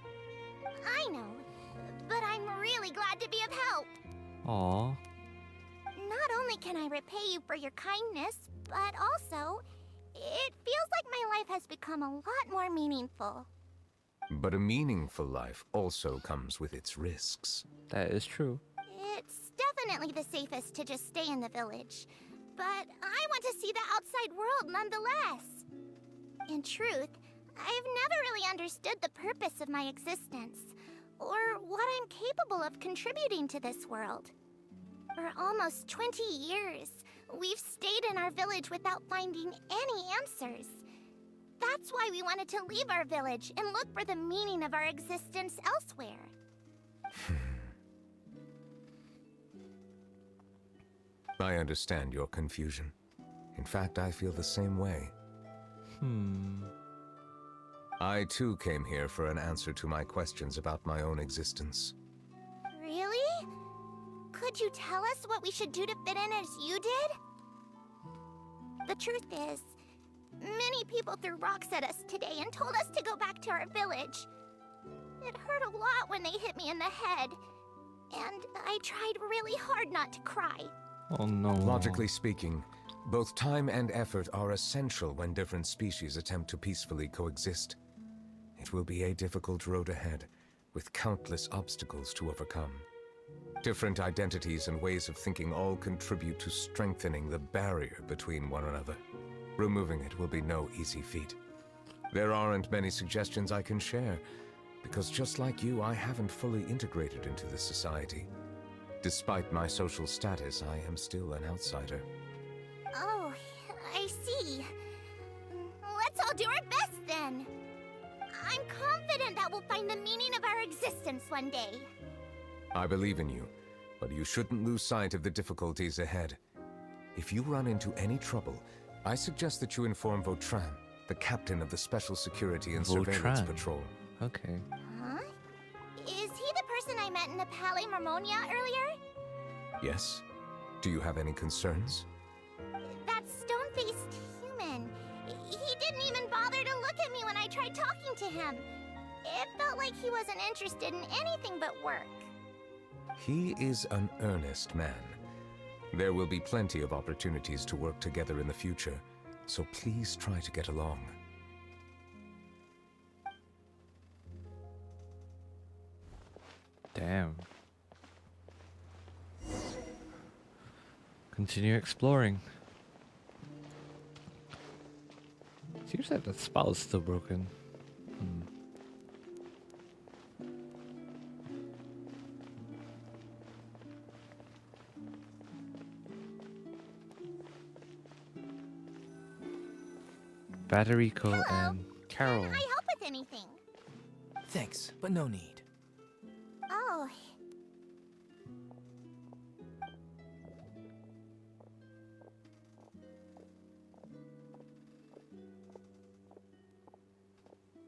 I know, but I'm really glad to be of help. Aww. Not only can I repay you for your kindness, but also, it feels like my life has become a lot more meaningful. But a meaningful life also comes with its risks. That is true. It's definitely the safest to just stay in the village. But I want to see the outside world nonetheless. In truth, I've never really understood the purpose of my existence, or what I'm capable of contributing to this world. For almost 20 years, we've stayed in our village without finding any answers. That's why we wanted to leave our village and look for the meaning of our existence elsewhere. I understand your confusion. In fact, I feel the same way. I too came here for an answer to my questions about my own existence. Really? Could you tell us what we should do to fit in as you did? The truth is, many people threw rocks at us today and told us to go back to our village. It hurt a lot when they hit me in the head, and I tried really hard not to cry. Oh no. Logically speaking, both time and effort are essential when different species attempt to peacefully coexist. It will be a difficult road ahead, with countless obstacles to overcome. Different identities and ways of thinking all contribute to strengthening the barrier between one another. Removing it will be no easy feat. There aren't many suggestions I can share, because just like you, I haven't fully integrated into this society. Despite my social status, I am still an outsider. Oh, I see. Let's all do our best then. I'm confident that we'll find the meaning of our existence one day. I believe in you, but you shouldn't lose sight of the difficulties ahead. If you run into any trouble, I suggest that you inform Vautrin, the captain of the Special Security and Surveillance Patrol. Okay. Huh? Is he the person I met in the Palais Marmonia earlier? Yes? Do you have any concerns? That stone-faced human. He didn't even bother to look at me when I tried talking to him. It felt like he wasn't interested in anything but work. He is an earnest man. There will be plenty of opportunities to work together in the future, so please try to get along. Damn. Continue exploring. Seems like the spell is still broken. Batterico and Carol. Can I help with anything? Thanks, but no need. Oh.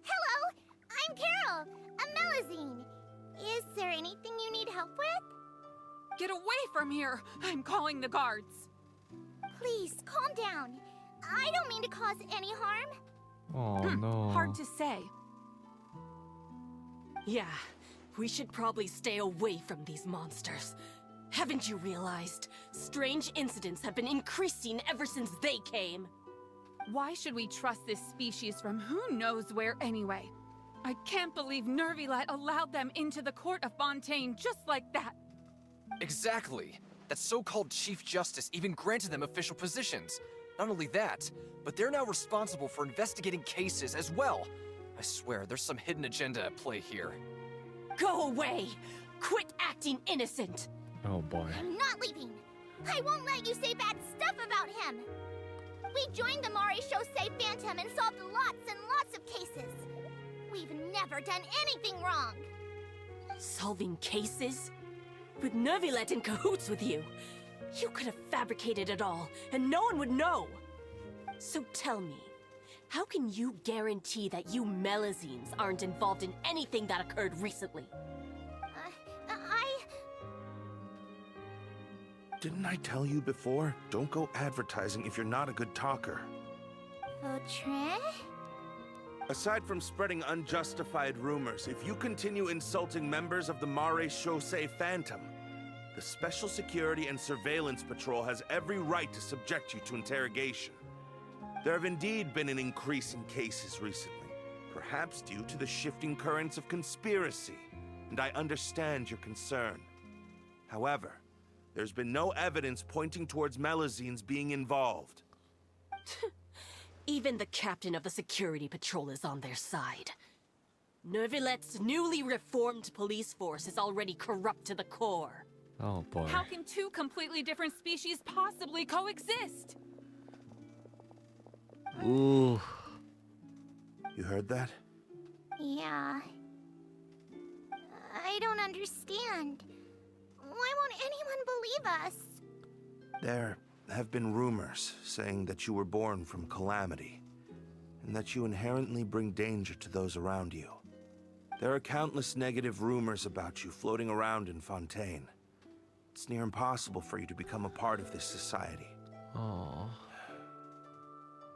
Hello, I'm Carol, a Melazine. Is there anything you need help with? Get away from here! I'm calling the guards. Please, calm down. I don't mean to cause any harm. Oh no. Hard to say. Yeah, we should probably stay away from these monsters. Haven't you realized? Strange incidents have been increasing ever since they came. Why should we trust this species from who knows where anyway? I can't believe Neuvillette allowed them into the court of Fontaine just like that. Exactly. That so-called Chief Justice even granted them official positions. Not only that, but they're now responsible for investigating cases as well. I swear, there's some hidden agenda at play here. Go away! Quit acting innocent! Oh boy. I'm not leaving. I won't let you say bad stuff about him. We joined the Maréchaussée Phantom and solved lots and lots of cases. We've never done anything wrong. Solving cases? With Neuvillette in cahoots with you? You could have fabricated it all, and no one would know! So tell me, how can you guarantee that you Melazines aren't involved in anything that occurred recently? Didn't I tell you before? Don't go advertising if you're not a good talker. Vautrin? Aside from spreading unjustified rumors, if you continue insulting members of the Maréchaussée Phantom, the Special Security and Surveillance Patrol has every right to subject you to interrogation. There have indeed been an increase in cases recently. perhaps due to the shifting currents of conspiracy, and I understand your concern. However, there's been no evidence pointing towards Melazines being involved. Even the captain of the security patrol is on their side. Neuvillette's newly reformed police force is already corrupt to the core. Oh boy. How can two completely different species possibly coexist? Ooh. You heard that? Yeah. I don't understand. Why won't anyone believe us? There have been rumors saying that you were born from calamity, and that you inherently bring danger to those around you. There are countless negative rumors about you floating around in Fontaine. It's near impossible for you to become a part of this society. Oh.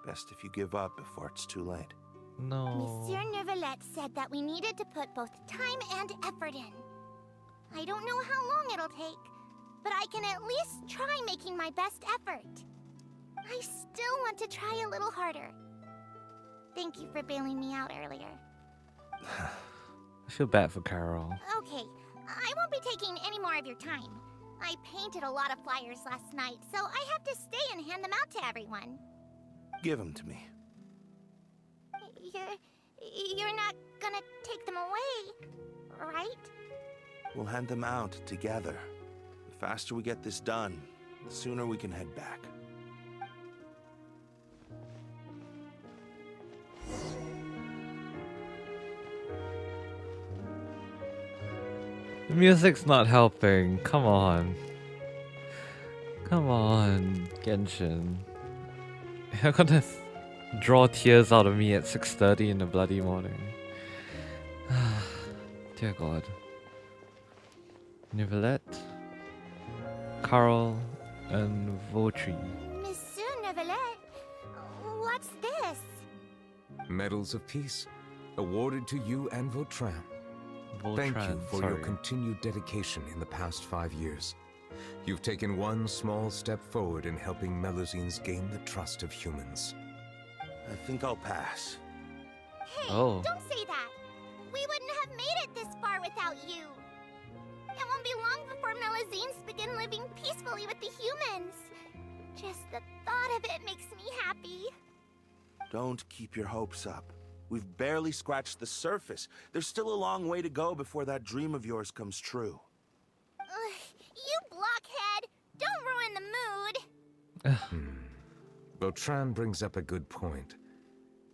Best if you give up before it's too late. No. Monsieur Neuvillette said that we needed to put both time and effort in. I don't know how long it'll take, but I can at least try making my best effort. I still want to try a little harder. Thank you for bailing me out earlier. I feel bad for Carol. Okay, I won't be taking any more of your time. I painted a lot of flyers last night, so I have to stay and hand them out to everyone. Give them to me. You're not gonna take them away, right? We'll hand them out together. The faster we get this done, the sooner we can head back. The music's not helping. Come on. Come on, Genshin. You're gonna draw tears out of me at 6:30 in the bloody morning. Dear God. Neuvillette, Carl, and Vautry. Monsieur Neuvillette, what's this? Medals of Peace, awarded to you and Vautrin. Thank you for your continued dedication in the past 5 years. You've taken one small step forward in helping Melazines gain the trust of humans. I think I'll pass. Hey, Oh. don't say that. We wouldn't have made it this far without you. It won't be long before Melazines begin living peacefully with the humans. Just the thought of it makes me happy. Don't keep your hopes up. We've barely scratched the surface. There's still a long way to go before that dream of yours comes true. You blockhead! Don't ruin the mood! Vautrin brings up a good point.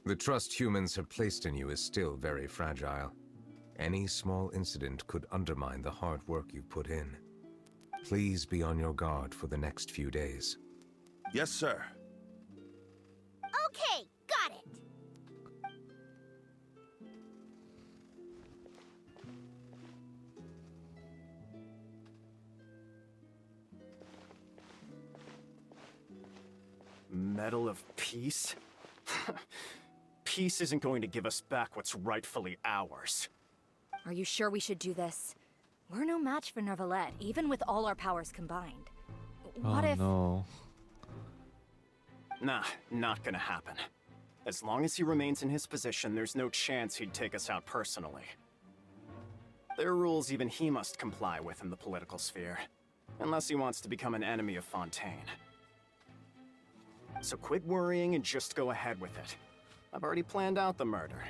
The trust humans have placed in you is still very fragile. Any small incident could undermine the hard work you've put in. Please be on your guard for the next few days. Yes, sir. Okay, got it. Medal of Peace? Peace isn't going to give us back what's rightfully ours. Are you sure we should do this? We're no match for Neuvillette, even with all our powers combined. What if... No. Nah, not gonna happen. As long as he remains in his position, there's no chance he'd take us out personally. There are rules even he must comply with in the political sphere. Unless he wants to become an enemy of Fontaine. So quit worrying and just go ahead with it. I've already planned out the murder.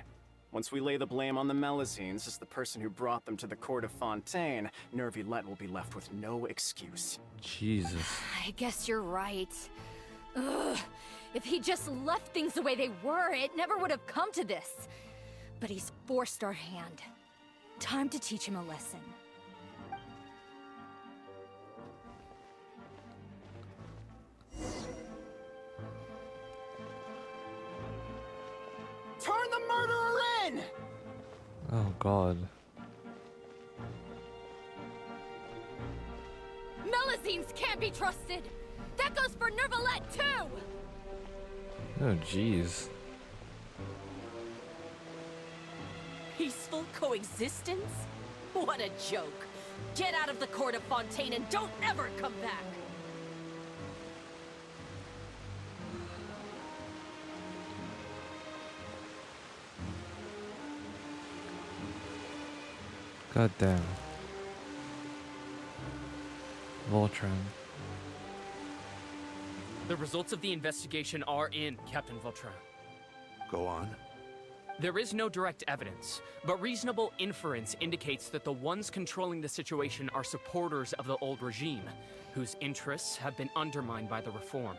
Once we lay the blame on the Melazines as the person who brought them to the court of Fontaine, Neuvillette will be left with no excuse. Jesus. I guess you're right. Ugh. If he just left things the way they were, it never would have come to this. But he's forced our hand. Time to teach him a lesson. Turn the murderer in! Oh God. Melazines can't be trusted! That goes for Neuvillette too! Oh jeez. Peaceful coexistence? What a joke. Get out of the court of Fontaine and don't ever come back! God damn. Voltron. The results of the investigation are in, Captain Vautrin. Go on. There is no direct evidence, but reasonable inference indicates that the ones controlling the situation are supporters of the old regime, whose interests have been undermined by the reform.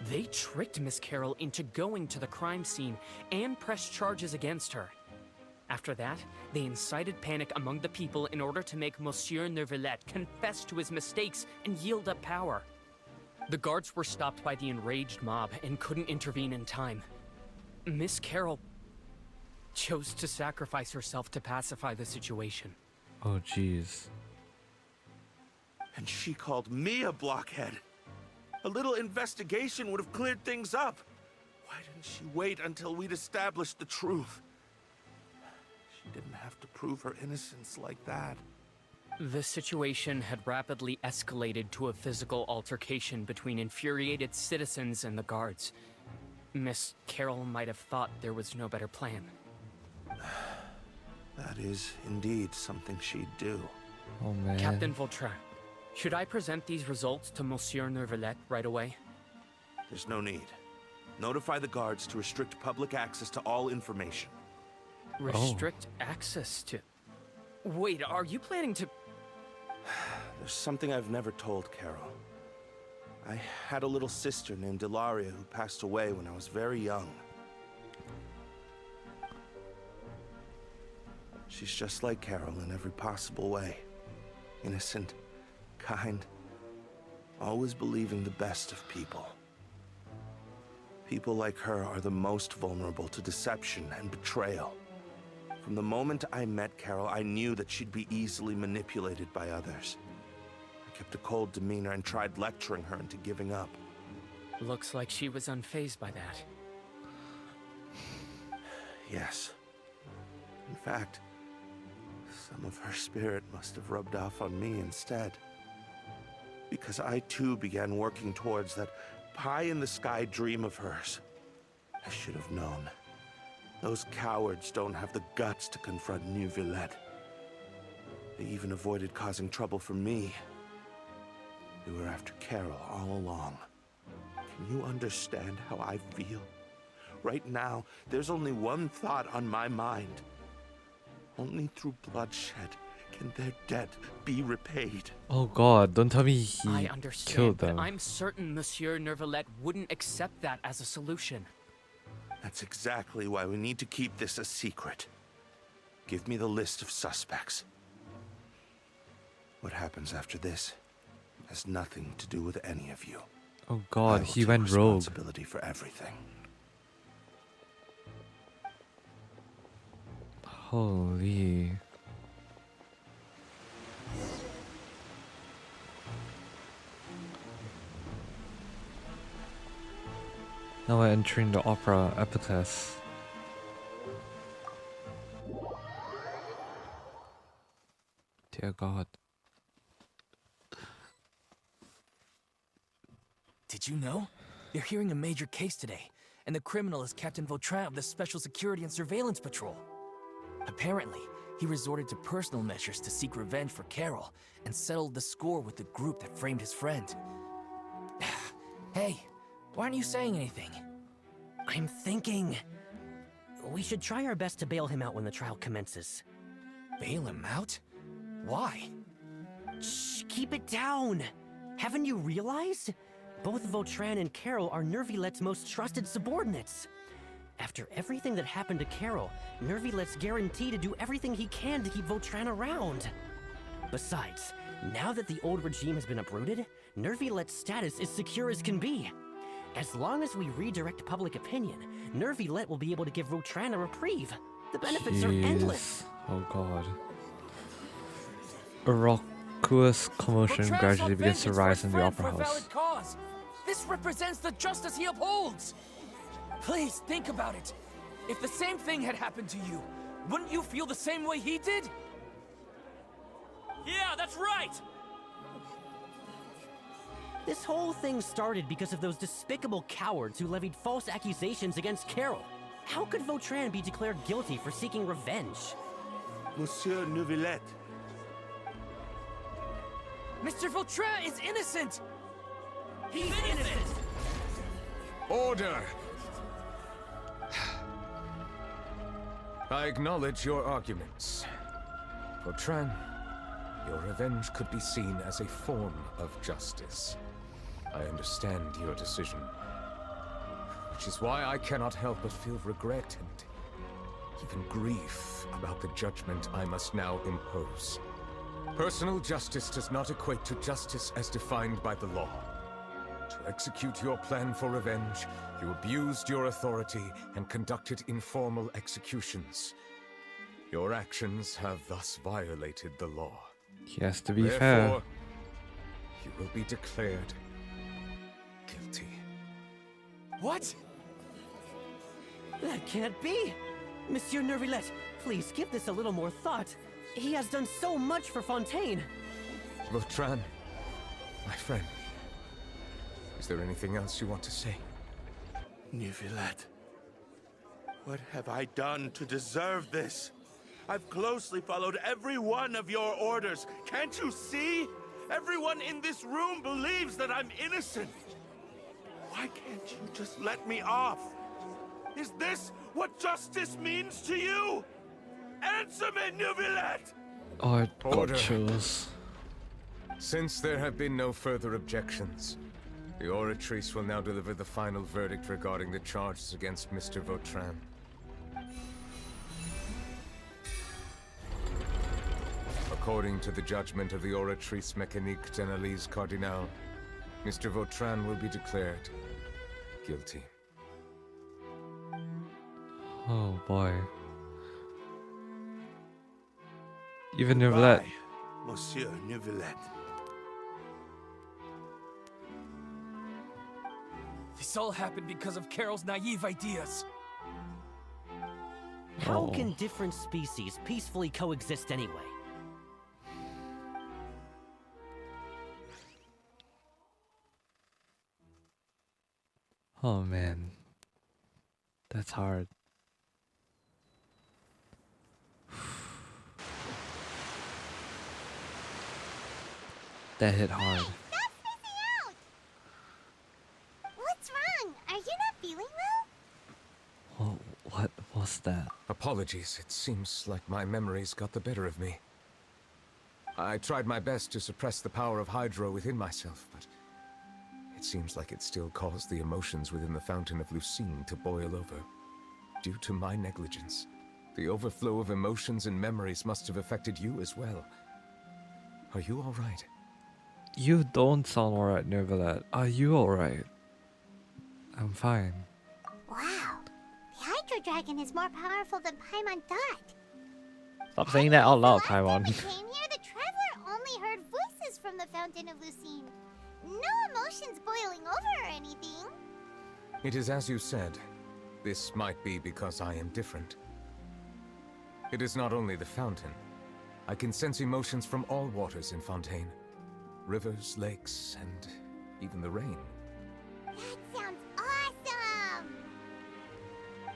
They tricked Miss Carroll into going to the crime scene and pressed charges against her. After that, they incited panic among the people in order to make Monsieur Neuvillette confess to his mistakes and yield up power. The guards were stopped by the enraged mob and couldn't intervene in time. Miss Carroll chose to sacrifice herself to pacify the situation. Oh, jeez. And she called me a blockhead. A little investigation would have cleared things up. Why didn't she wait until we'd established the truth? She didn't have to prove her innocence like that. The situation had rapidly escalated to a physical altercation between infuriated citizens and the guards. Miss Carroll might have thought there was no better plan. That is indeed something she'd do. Oh man. Captain Vautrin, should I present these results to Monsieur Neuvillette right away? There's no need. Notify the guards to restrict public access to all information. Restrict access to... Wait, are you planning to... There's something I've never told Carol. I had a little sister named Ilaria who passed away when I was very young. She's just like Carol in every possible way. Innocent, kind, always believing the best of people. People like her are the most vulnerable to deception and betrayal. From the moment I met Carol, I knew that she'd be easily manipulated by others. I kept a cold demeanor and tried lecturing her into giving up. Looks like she was unfazed by that. Yes. In fact, some of her spirit must have rubbed off on me instead. Because I too began working towards that pie-in-the-sky dream of hers. I should have known. Those cowards don't have the guts to confront Neuvillette. They even avoided causing trouble for me. They were after Carol all along. Can you understand how I feel? Right now, there's only one thought on my mind. Only through bloodshed can their debt be repaid. Oh god, don't tell me he I understand, killed them. but I'm certain Monsieur Neuvillette wouldn't accept that as a solution. That's exactly why we need to keep this a secret. Give me the list of suspects. What happens after this has nothing to do with any of you. Oh god, he take went rogue. Responsibility for everything. Holy. Now we're entering the opera epitaph. Dear God. Did you know? They're hearing a major case today, and the criminal is Captain Vautrin of the Special Security and Surveillance Patrol. Apparently, he resorted to personal measures to seek revenge for Carol and settled the score with the group that framed his friend. Hey, why aren't you saying anything? I'm thinking... we should try our best to bail him out when the trial commences. Bail him out? Why? Shh, keep it down! Haven't you realized? Both Vautrin and Carol are Neuvillette's most trusted subordinates. After everything that happened to Carol, Neuvillette's guaranteed to do everything he can to keep Vautrin around. Besides, now that the old regime has been uprooted, Neuvillette's status is secure as can be. As long as we redirect public opinion, Neuvillette will be able to give Vautrin a reprieve. The benefits are endless. Oh god. A raucous commotion gradually begins to rise in the opera house. Cause. This represents the justice he upholds. Please think about it. If the same thing had happened to you, wouldn't you feel the same way he did? Yeah, that's right! This whole thing started because of those despicable cowards who levied false accusations against Carol. How could Vautrin be declared guilty for seeking revenge? Monsieur Neuvillette. Mr. Vautrin is innocent! He's innocent! Order! I acknowledge your arguments. Vautrin, your revenge could be seen as a form of justice. I understand your decision, which is why I cannot help but feel regret and even grief about the judgment I must now impose. Personal justice does not equate to justice as defined by the law. To execute your plan for revenge, you abused your authority and conducted informal executions. Your actions have thus violated the law. He has to be Therefore, fair. you will be declared guilty. What? That can't be! Monsieur Neuvillette, please give this a little more thought. He has done so much for Fontaine. Vautrin, my friend, is there anything else you want to say? Neuvillette, what have I done to deserve this? I've closely followed every one of your orders. Can't you see? Everyone in this room believes that I'm innocent. Why can't you just let me off? Is this what justice means to you? Answer me, Neuvillette! Oh, I got Order. chills. Since there have been no further objections, the Oratrice will now deliver the final verdict regarding the charges against Mr. Vautrin. According to the judgment of the Oratrice Mécanique d'Analyse Cardinal, Mr. Vautrin will be declared guilty. Oh boy. Even Neuvillette. Goodbye, Monsieur Neuvillette. This all happened because of Carol's naive ideas. How Oh. can different species peacefully coexist anyway? Oh man. That's hard. That hit hard. Stop spacing out! What's wrong? Are you not feeling well? Oh, what was that? Apologies, it seems like my memories got the better of me. I tried my best to suppress the power of Hydro within myself, but it seems like it still caused the emotions within the Fountain of Lucine to boil over. Due to my negligence, the overflow of emotions and memories must have affected you as well. Are you all right? You don't sound alright, Neuvillette. Are you alright? I'm fine. Wow. The Hydro Dragon is more powerful than Paimon thought. Stop saying that out loud, The last time Paimon. we came here, the Traveler only heard voices from the Fountain of Lucine. No emotions boiling over or anything. It is as you said. This might be because I am different. It is not only the fountain. I can sense emotions from all waters in Fontaine. Rivers, lakes, and even the rain. That sounds awesome!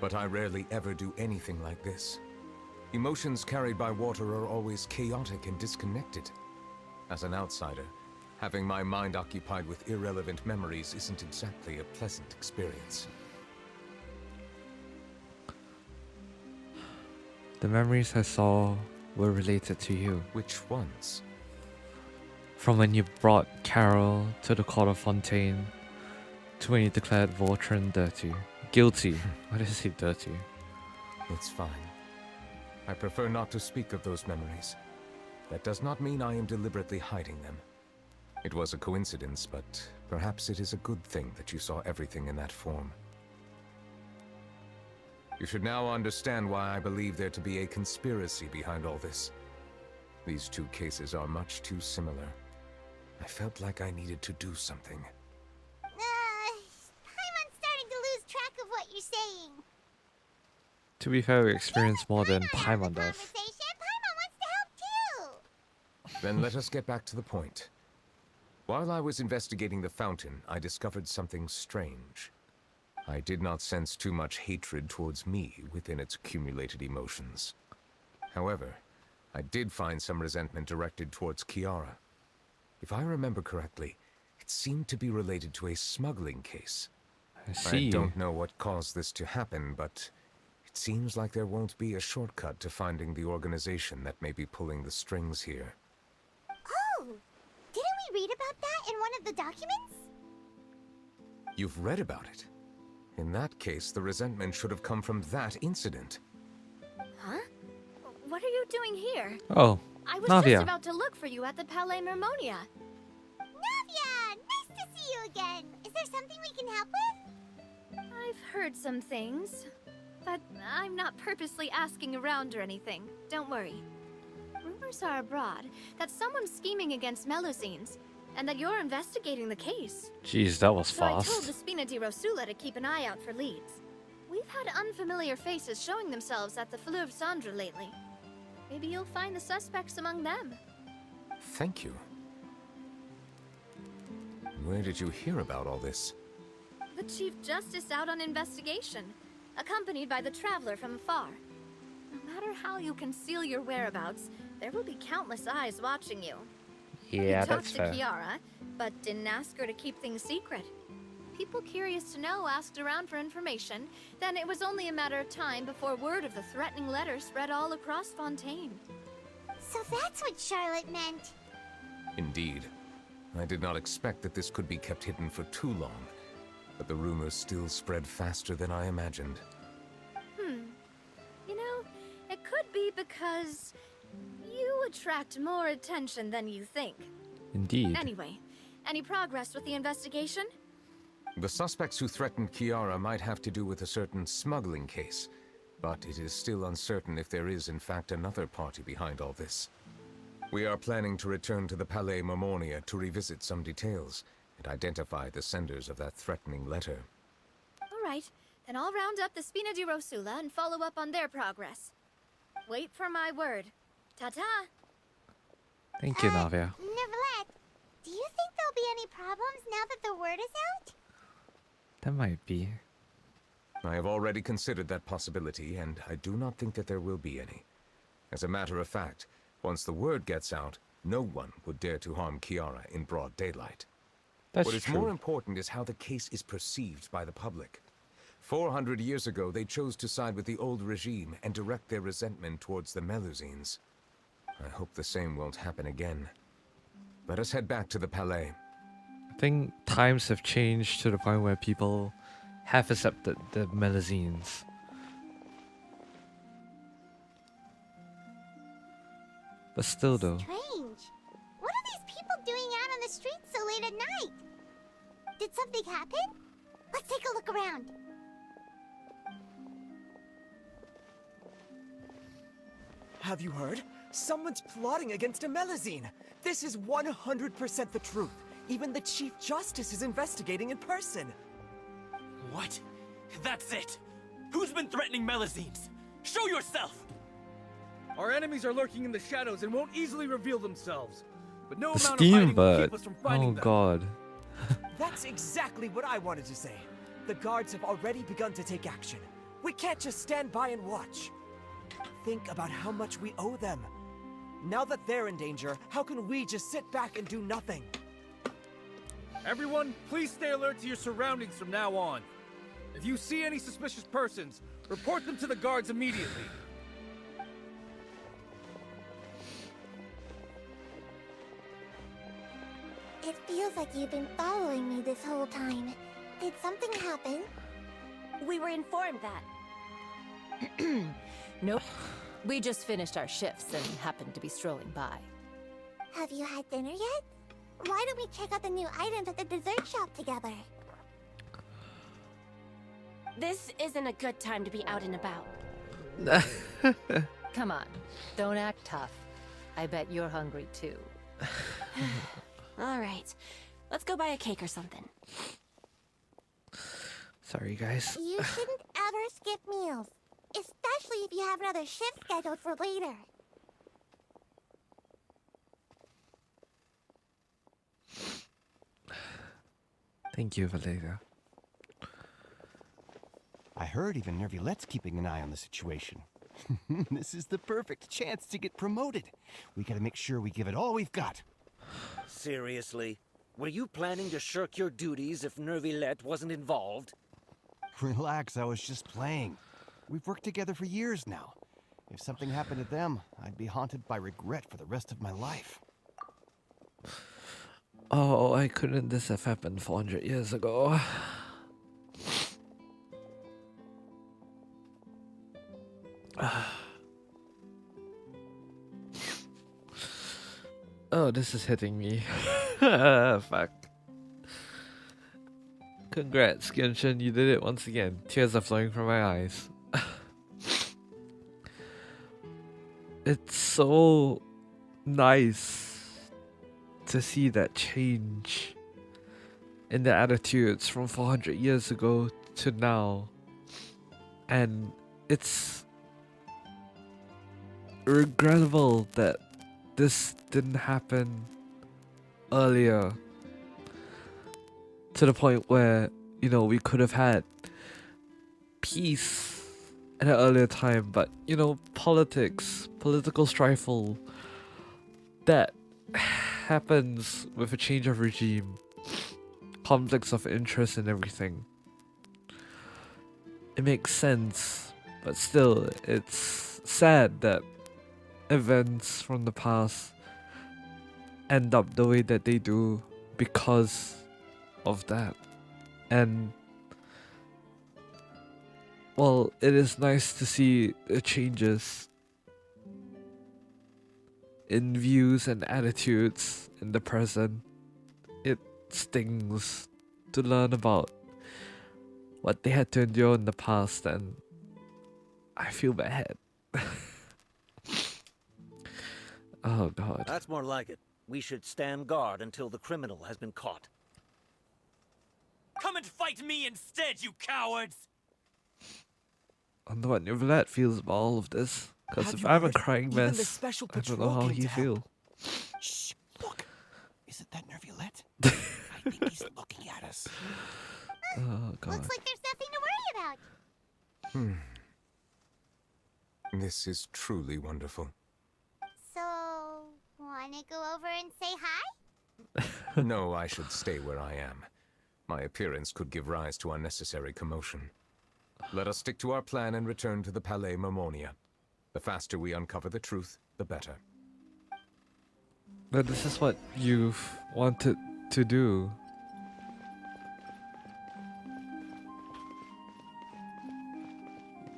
But I rarely ever do anything like this. Emotions carried by water are always chaotic and disconnected. As an outsider, having my mind occupied with irrelevant memories isn't exactly a pleasant experience. The memories I saw were related to you. Which ones? From when you brought Carol to the court of Fontaine, to when you declared Vautrin dirty. Guilty. Why did I say dirty? It's fine. I prefer not to speak of those memories. That does not mean I am deliberately hiding them. It was a coincidence, but perhaps it is a good thing that you saw everything in that form. You should now understand why I believe there to be a conspiracy behind all this. These two cases are much too similar. I felt like I needed to do something. Paimon's starting to lose track of what you're saying. To be fair, we experience more than Paimon does. Conversation, Paimon wants to help too. Then let us get back to the point. While I was investigating the fountain, I discovered something strange. I did not sense too much hatred towards me within its accumulated emotions. However, I did find some resentment directed towards Kiara. If I remember correctly, it seemed to be related to a smuggling case. I see. I don't know what caused this to happen, but it seems like there won't be a shortcut to finding the organization that may be pulling the strings here. Oh! Didn't we read about that in one of the documents? You've read about it? In that case, the resentment should have come from that incident. Huh? What are you doing here? Oh, I was Navia. just about to look for you at the Palais Mermonia. Navia! Nice to see you again! Is there something we can help with? I've heard some things, but I'm not purposely asking around or anything. Don't worry. Rumors are abroad that someone's scheming against Melusines, and that you're investigating the case. Jeez, that was So I told fast. the Spina di Rosula to keep an eye out for leads. We've had unfamiliar faces showing themselves at the Fleuve Cendre lately. Maybe you'll find the suspects among them. Thank you. Where did you hear about all this? The Chief Justice out on investigation, accompanied by the Traveler from afar. No matter how you conceal your whereabouts, there will be countless eyes watching you. Yeah, He that's talked fair. to Kiara, but didn't ask her to keep things secret. People curious to know asked around for information, then it was only a matter of time before word of the threatening letter spread all across Fontaine. So that's what Charlotte meant. Indeed. I did not expect that this could be kept hidden for too long, but the rumors still spread faster than I imagined. You know, it could be because you attract more attention than you think. Indeed. Anyway, any progress with the investigation? The suspects who threatened Kiara might have to do with a certain smuggling case, but it is still uncertain if there is in fact another party behind all this. We are planning to return to the Palais Mermonia to revisit some details and identify the senders of that threatening letter. All right, then I'll round up the Spina di Rosula and follow up on their progress. Wait for my word. Ta-ta! Thank you, Navia. Neuvillette, do you think there'll be any problems now that the word is out? That might be. I have already considered that possibility, and I do not think that there will be any. As a matter of fact, once the word gets out, no one would dare to harm Kiara in broad daylight. That's What is true. more important is how the case is perceived by the public. 400 years ago, they chose to side with the old regime and direct their resentment towards the Melusines. I hope the same won't happen again. Let us head back to the Palais. I think times have changed to the point where people have accepted the Melusines. But still though. Strange. What are these people doing out on the streets so late at night? Did something happen? Let's take a look around. Have you heard? Someone's plotting against a Melusine. This is 100% the truth. Even the Chief Justice is investigating in person. What? That's it! Who's been threatening Melusines? Show yourself! Our enemies are lurking in the shadows and won't easily reveal themselves. But no The amount of Steam hiding will Bird. keep us from finding Oh them. god. That's exactly what I wanted to say. The guards have already begun to take action. We can't just stand by and watch. Think about how much we owe them. Now that they're in danger, how can we just sit back and do nothing? Everyone, please stay alert to your surroundings from now on. If you see any suspicious persons, report them to the guards immediately. It feels like you've been following me this whole time. Did something happen? We were informed that. Nope. We just finished our shifts and happened to be strolling by. Have you had dinner yet? Why don't we check out the new items at the dessert shop together? This isn't a good time to be out and about. Come on, don't act tough. I bet you're hungry too. All right, let's go buy a cake or something. Sorry guys. You shouldn't ever skip meals, especially if you have another shift scheduled for later. Thank you, Valeria. I heard even Neuvillette's keeping an eye on the situation. This is the perfect chance to get promoted. We gotta make sure we give it all we've got. Seriously? Were you planning to shirk your duties if Neuvillette wasn't involved? Relax, I was just playing. We've worked together for years now. If something happened to them, I'd be haunted by regret for the rest of my life. Oh, why couldn't this have happened 400 years ago? Oh, this is hitting me. Fuck. Congrats, Genshin, you did it once again. Tears are flowing from my eyes. It's so nice to see that change in the attitudes from 400 years ago to now. And it's regrettable that this didn't happen earlier, to the point where, you know, we could have had peace at an earlier time, but, you know, political strife, that happens with a change of regime, conflicts of interest and everything. It makes sense, but still, it's sad that events from the past end up the way that they do because of that. And well, it is nice to see the changes in views and attitudes in the present. It stings to learn about what they had to endure in the past, and I feel bad. Oh god. That's more like it. We should stand guard until the criminal has been caught. Come and fight me instead, you cowards! I wonder what Neuvillette feels about all of this. Because if I'm a crying mess, I don't know how he feels. Shh, look. Is it that Neuvillette? I think he's looking at us. Oh god. Looks like there's nothing to worry about. This is truly wonderful. So, wanna go over and say hi? No, I should stay where I am. My appearance could give rise to unnecessary commotion. Let us stick to our plan and return to the Palais Mermonia. The faster we uncover the truth, the better. But this is what you've wanted to do.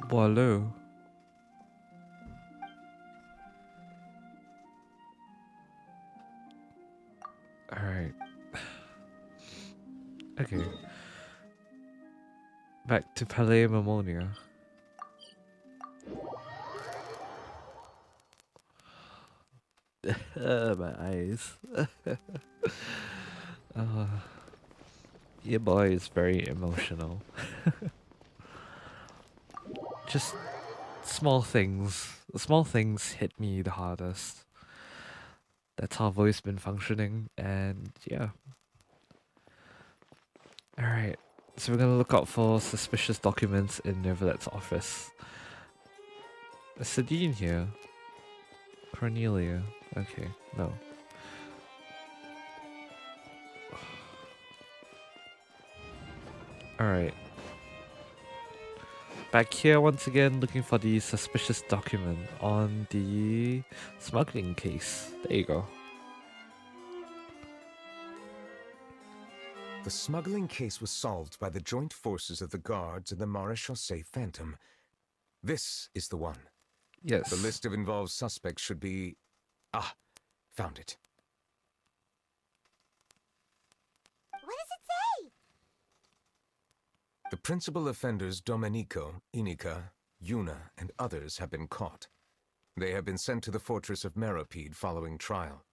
Boileau. Alright. Okay. Back to Palais Mermonia. My eyes. Your boy is very emotional. Just small things. The small things hit me the hardest. That's how I've always been functioning, and yeah. Alright, so we're gonna look out for suspicious documents in Neuvillette's office. Is Sadine here? Cornelia. Okay, no. Alright. Back here once again, looking for the suspicious document on the smuggling case. There you go. The smuggling case was solved by the joint forces of the guards and the Maréchaussée Phantom. This is the one. Yes. The list of involved suspects should be... Ah, found it. What does it say? The principal offenders Domenico, Inica, Yuna, and others have been caught. They have been sent to the fortress of Meropide following trial.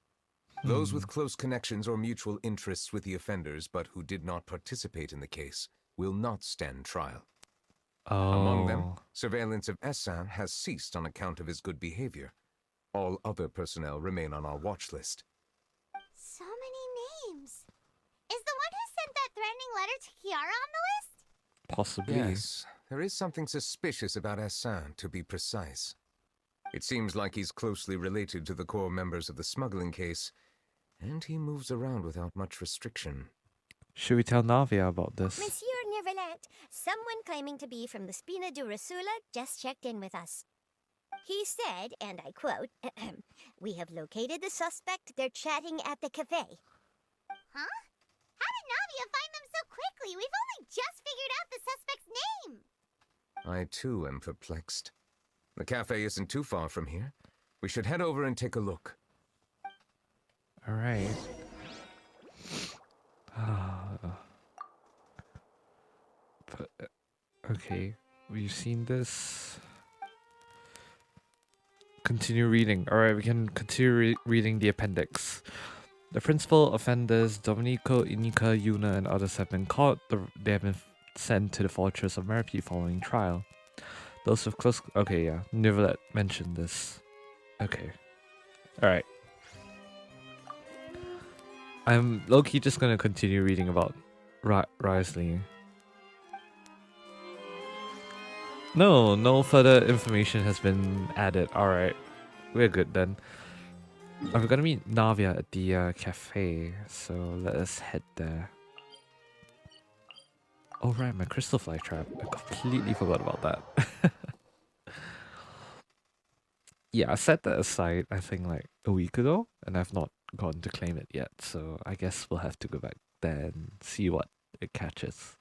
Those with close connections or mutual interests with the offenders but who did not participate in the case will not stand trial. Among them, surveillance of Essin has ceased on account of his good behavior. All other personnel remain on our watch list. So many names. Is the one who sent that threatening letter to Kiara on the list? Possibly. Yes, there is something suspicious about Hassan, to be precise. It seems like he's closely related to the core members of the smuggling case, and he moves around without much restriction. Should we tell Navia about this? Monsieur Neuvillette, someone claiming to be from the Spina di Rosula just checked in with us. He said, and I quote, "We have located the suspect. They're chatting at the cafe." Huh? How did Navia find them so quickly? We've only just figured out the suspect's name. I too am perplexed. The cafe isn't too far from here. We should head over and take a look. All right. But, okay, we've seen this. Continue reading. Alright, we can continue reading the appendix. The principal offenders, Domenico, Inika, Yuna, and others have been caught. They have been sent to the fortress of Merpy following trial. Those with close... Okay, yeah. Neuvillette mentioned this. Okay. Alright. I'm low-key just gonna continue reading about Risley. No further information has been added. Alright. We're good then. We're gonna meet Navia at the cafe, so let us head there. Oh right, my crystal fly trap. I completely forgot about that. Yeah, I set that aside, I think like a week ago, and I've not gotten to claim it yet, so I guess we'll have to go back there and see what it catches.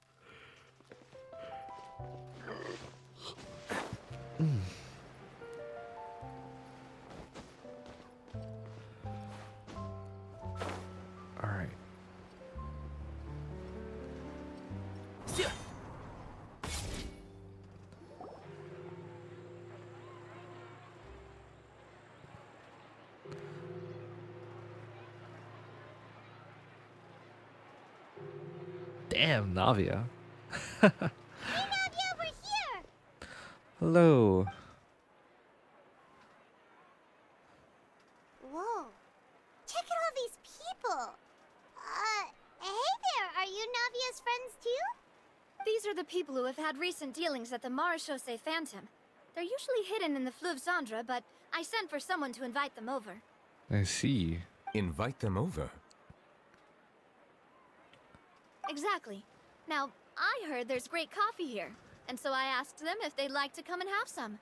Alright. Damn, Navia. Hey Navia, we're here! Hello. Whoa. Check out all these people. Hey there, are you Navia's friends too? These are the people who have had recent dealings at the Marechaussee Phantom. They're usually hidden in the Fleuve Cendre, but I sent for someone to invite them over. I see. Invite them over? Exactly. Now, I heard there's great coffee here, and so I asked them if they'd like to come and have some.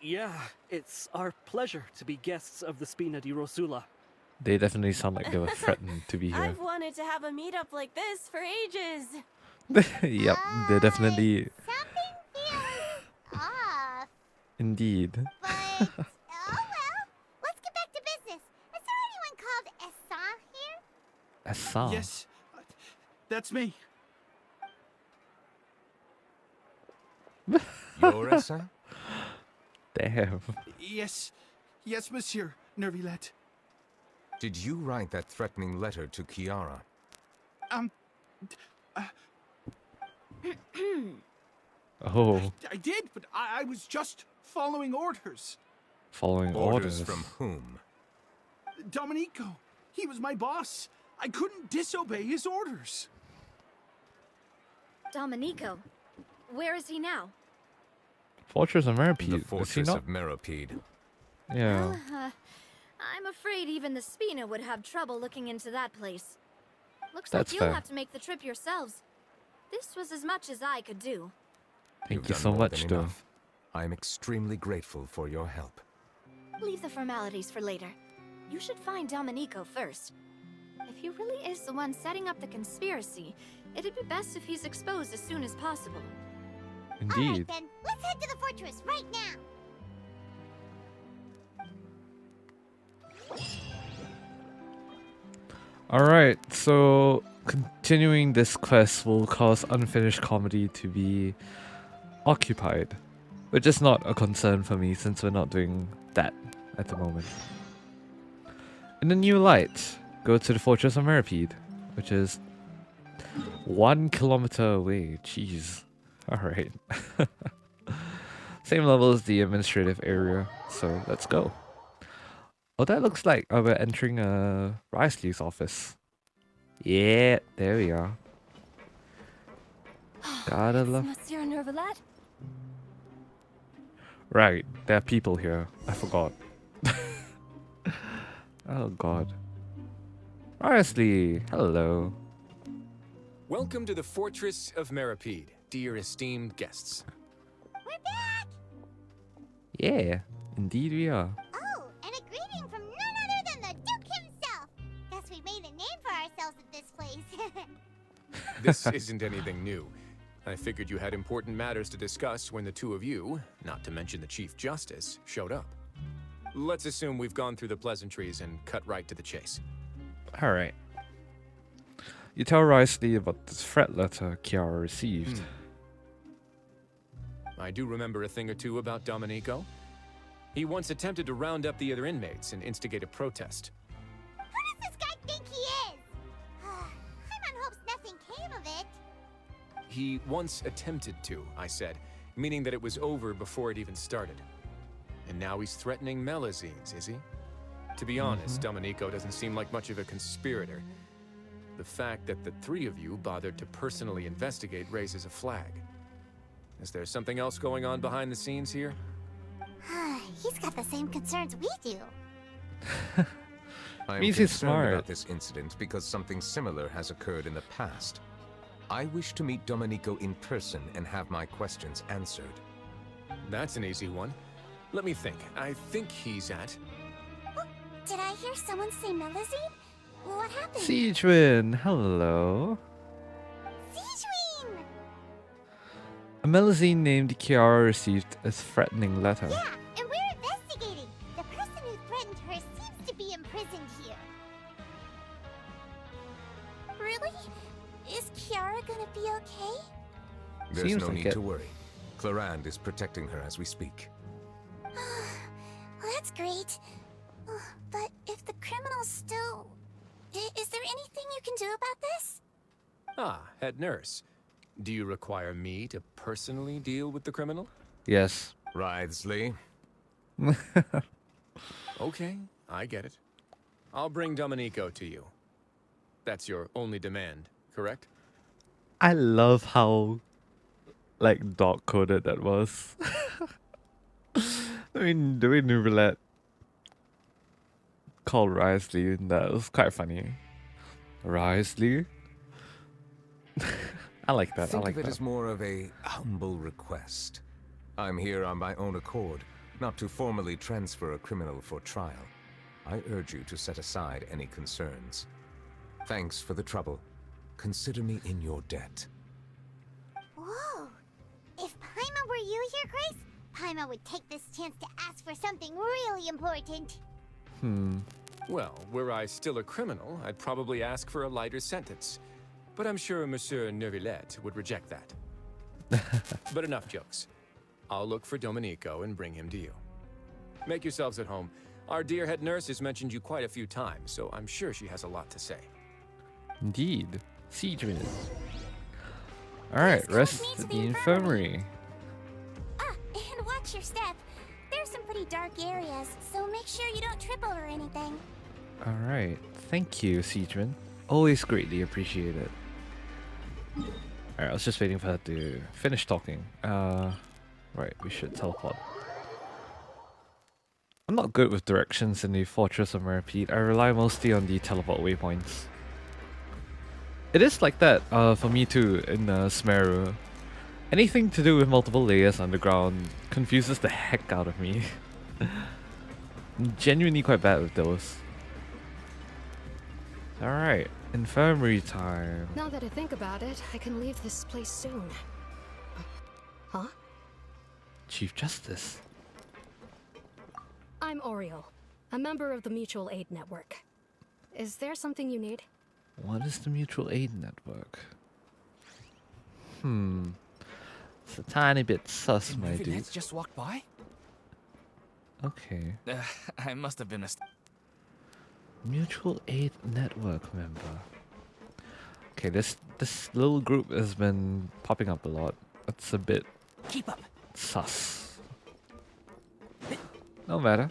Yeah, it's our pleasure to be guests of the Spina di Rosula. They definitely sound like they were threatened to be here. I've wanted to have a meetup like this for ages. Yep, they're definitely... Something feels off. Indeed. But, oh well. Let's get back to business. Is there anyone called Essan here? Essan? Yes, that's me. You're Essan? Damn. Yes, monsieur Neuvillette. Did you write that threatening letter to Kiara? Oh. I did, but I was just following orders. Following orders? From whom? Domenico. He was my boss. I couldn't disobey his orders. Domenico. Where is he now? Fortress of Merpy. The Fortress of Meropide. Yeah. Well, I'm afraid even the Spina would have trouble looking into that place. Looks That's like you'll fair. have to make the trip yourselves. This was as much as I could do. Thank You've you done so more much, than though. enough. I'm extremely grateful for your help. Leave the formalities for later. You should find Domenico first. If he really is the one setting up the conspiracy, it'd be best if he's exposed as soon as possible. Indeed. Alright then, let's head to the fortress right now. Alright, so continuing this quest will cause unfinished comedy to be occupied, which is not a concern for me since we're not doing that at the moment. In a new light, go to the Fortress of Meropide, which is 1 kilometer away. Jeez. Alright. Same level as the administrative area, so let's go. Oh, that looks like we're entering Risley's office. Yeah, there we are. Gotta love. Monsieur Neuvillette? Right, there are people here. I forgot. Oh god. Honestly, hello. Welcome to the Fortress of Meripede, dear esteemed guests. We're back! Yeah, indeed we are. Oh, and a greeting from none other than the Duke himself! Guess we made a name for ourselves at this place. This isn't anything new. I figured you had important matters to discuss when the two of you, not to mention the Chief Justice, showed up. Let's assume we've gone through the pleasantries and cut right to the chase. Alright. You tell Risley about this threat letter Kiara received. I do remember a thing or two about Domenico. He once attempted to round up the other inmates and instigate a protest. Who does this guy think he is? Paimon hopes nothing came of it. He once attempted to, I said, meaning that it was over before it even started. And now he's threatening Melazines, is he? To be honest, Domenico doesn't seem like much of a conspirator. The fact that the three of you bothered to personally investigate raises a flag. Is there something else going on behind the scenes here? He's got the same concerns we do. I'm Means he's concerned smart. about this incident because something similar has occurred in the past. I wish to meet Domenico in person and have my questions answered. That's an easy one. Let me think. I think he's at... Did I hear someone say Melazine? What happened? Siegewin, hello. Siegewin! A Melazine named Kiara received a threatening letter. Yeah, and we're investigating. The person who threatened her seems to be imprisoned here. Really? Is Kiara gonna be okay? There's Seems no like need it. to worry. Clarande is protecting her as we speak. Well, that's great. But if the criminal's still... Is there anything you can do about this? Ah, head nurse. Do you require me to personally deal with the criminal? Yes. Risley. Okay, I get it. I'll bring Domenico to you. That's your only demand, correct? I love how, like, dog coded that was. I mean, the way Neuvillette called Risley, that was quite funny. Risley? I like that. Think I like of it that. as more of a humble request. I'm here on my own accord, not to formally transfer a criminal for trial. I urge you to set aside any concerns. Thanks for the trouble. Consider me in your debt. Whoa! If Paimon were you here, Grace, Paimon would take this chance to ask for something really important. Well, were I still a criminal, I'd probably ask for a lighter sentence. But I'm sure Monsieur Neuvillette would reject that. But enough jokes. I'll look for Domenico and bring him to you. Make yourselves at home. Our dear head nurse has mentioned you quite a few times, so I'm sure she has a lot to say. Indeed. Siegewin. Alright, rest at the infirmary. And watch your step. There's some pretty dark areas, so make sure you don't trip over anything. Alright, thank you, Siegewin. Always greatly appreciated. Alright, I was just waiting for her to finish talking. Right, we should teleport. I'm not good with directions in the Fortress of Meripede. I rely mostly on the teleport waypoints. It is like that for me too in Smeru. Anything to do with multiple layers underground confuses the heck out of me. I'm genuinely quite bad with those. Alright, infirmary time. Now that I think about it, I can leave this place soon. Huh? Chief Justice. I'm Oriole, a member of the Mutual Aid Network. Is there something you need? What is the Mutual Aid Network? It's a tiny bit sus, my dude. Neuvillette's just walked by? Okay. I must have been Mutual Aid Network member. Okay, this little group has been popping up a lot. It's a bit Keep up. sus. No matter.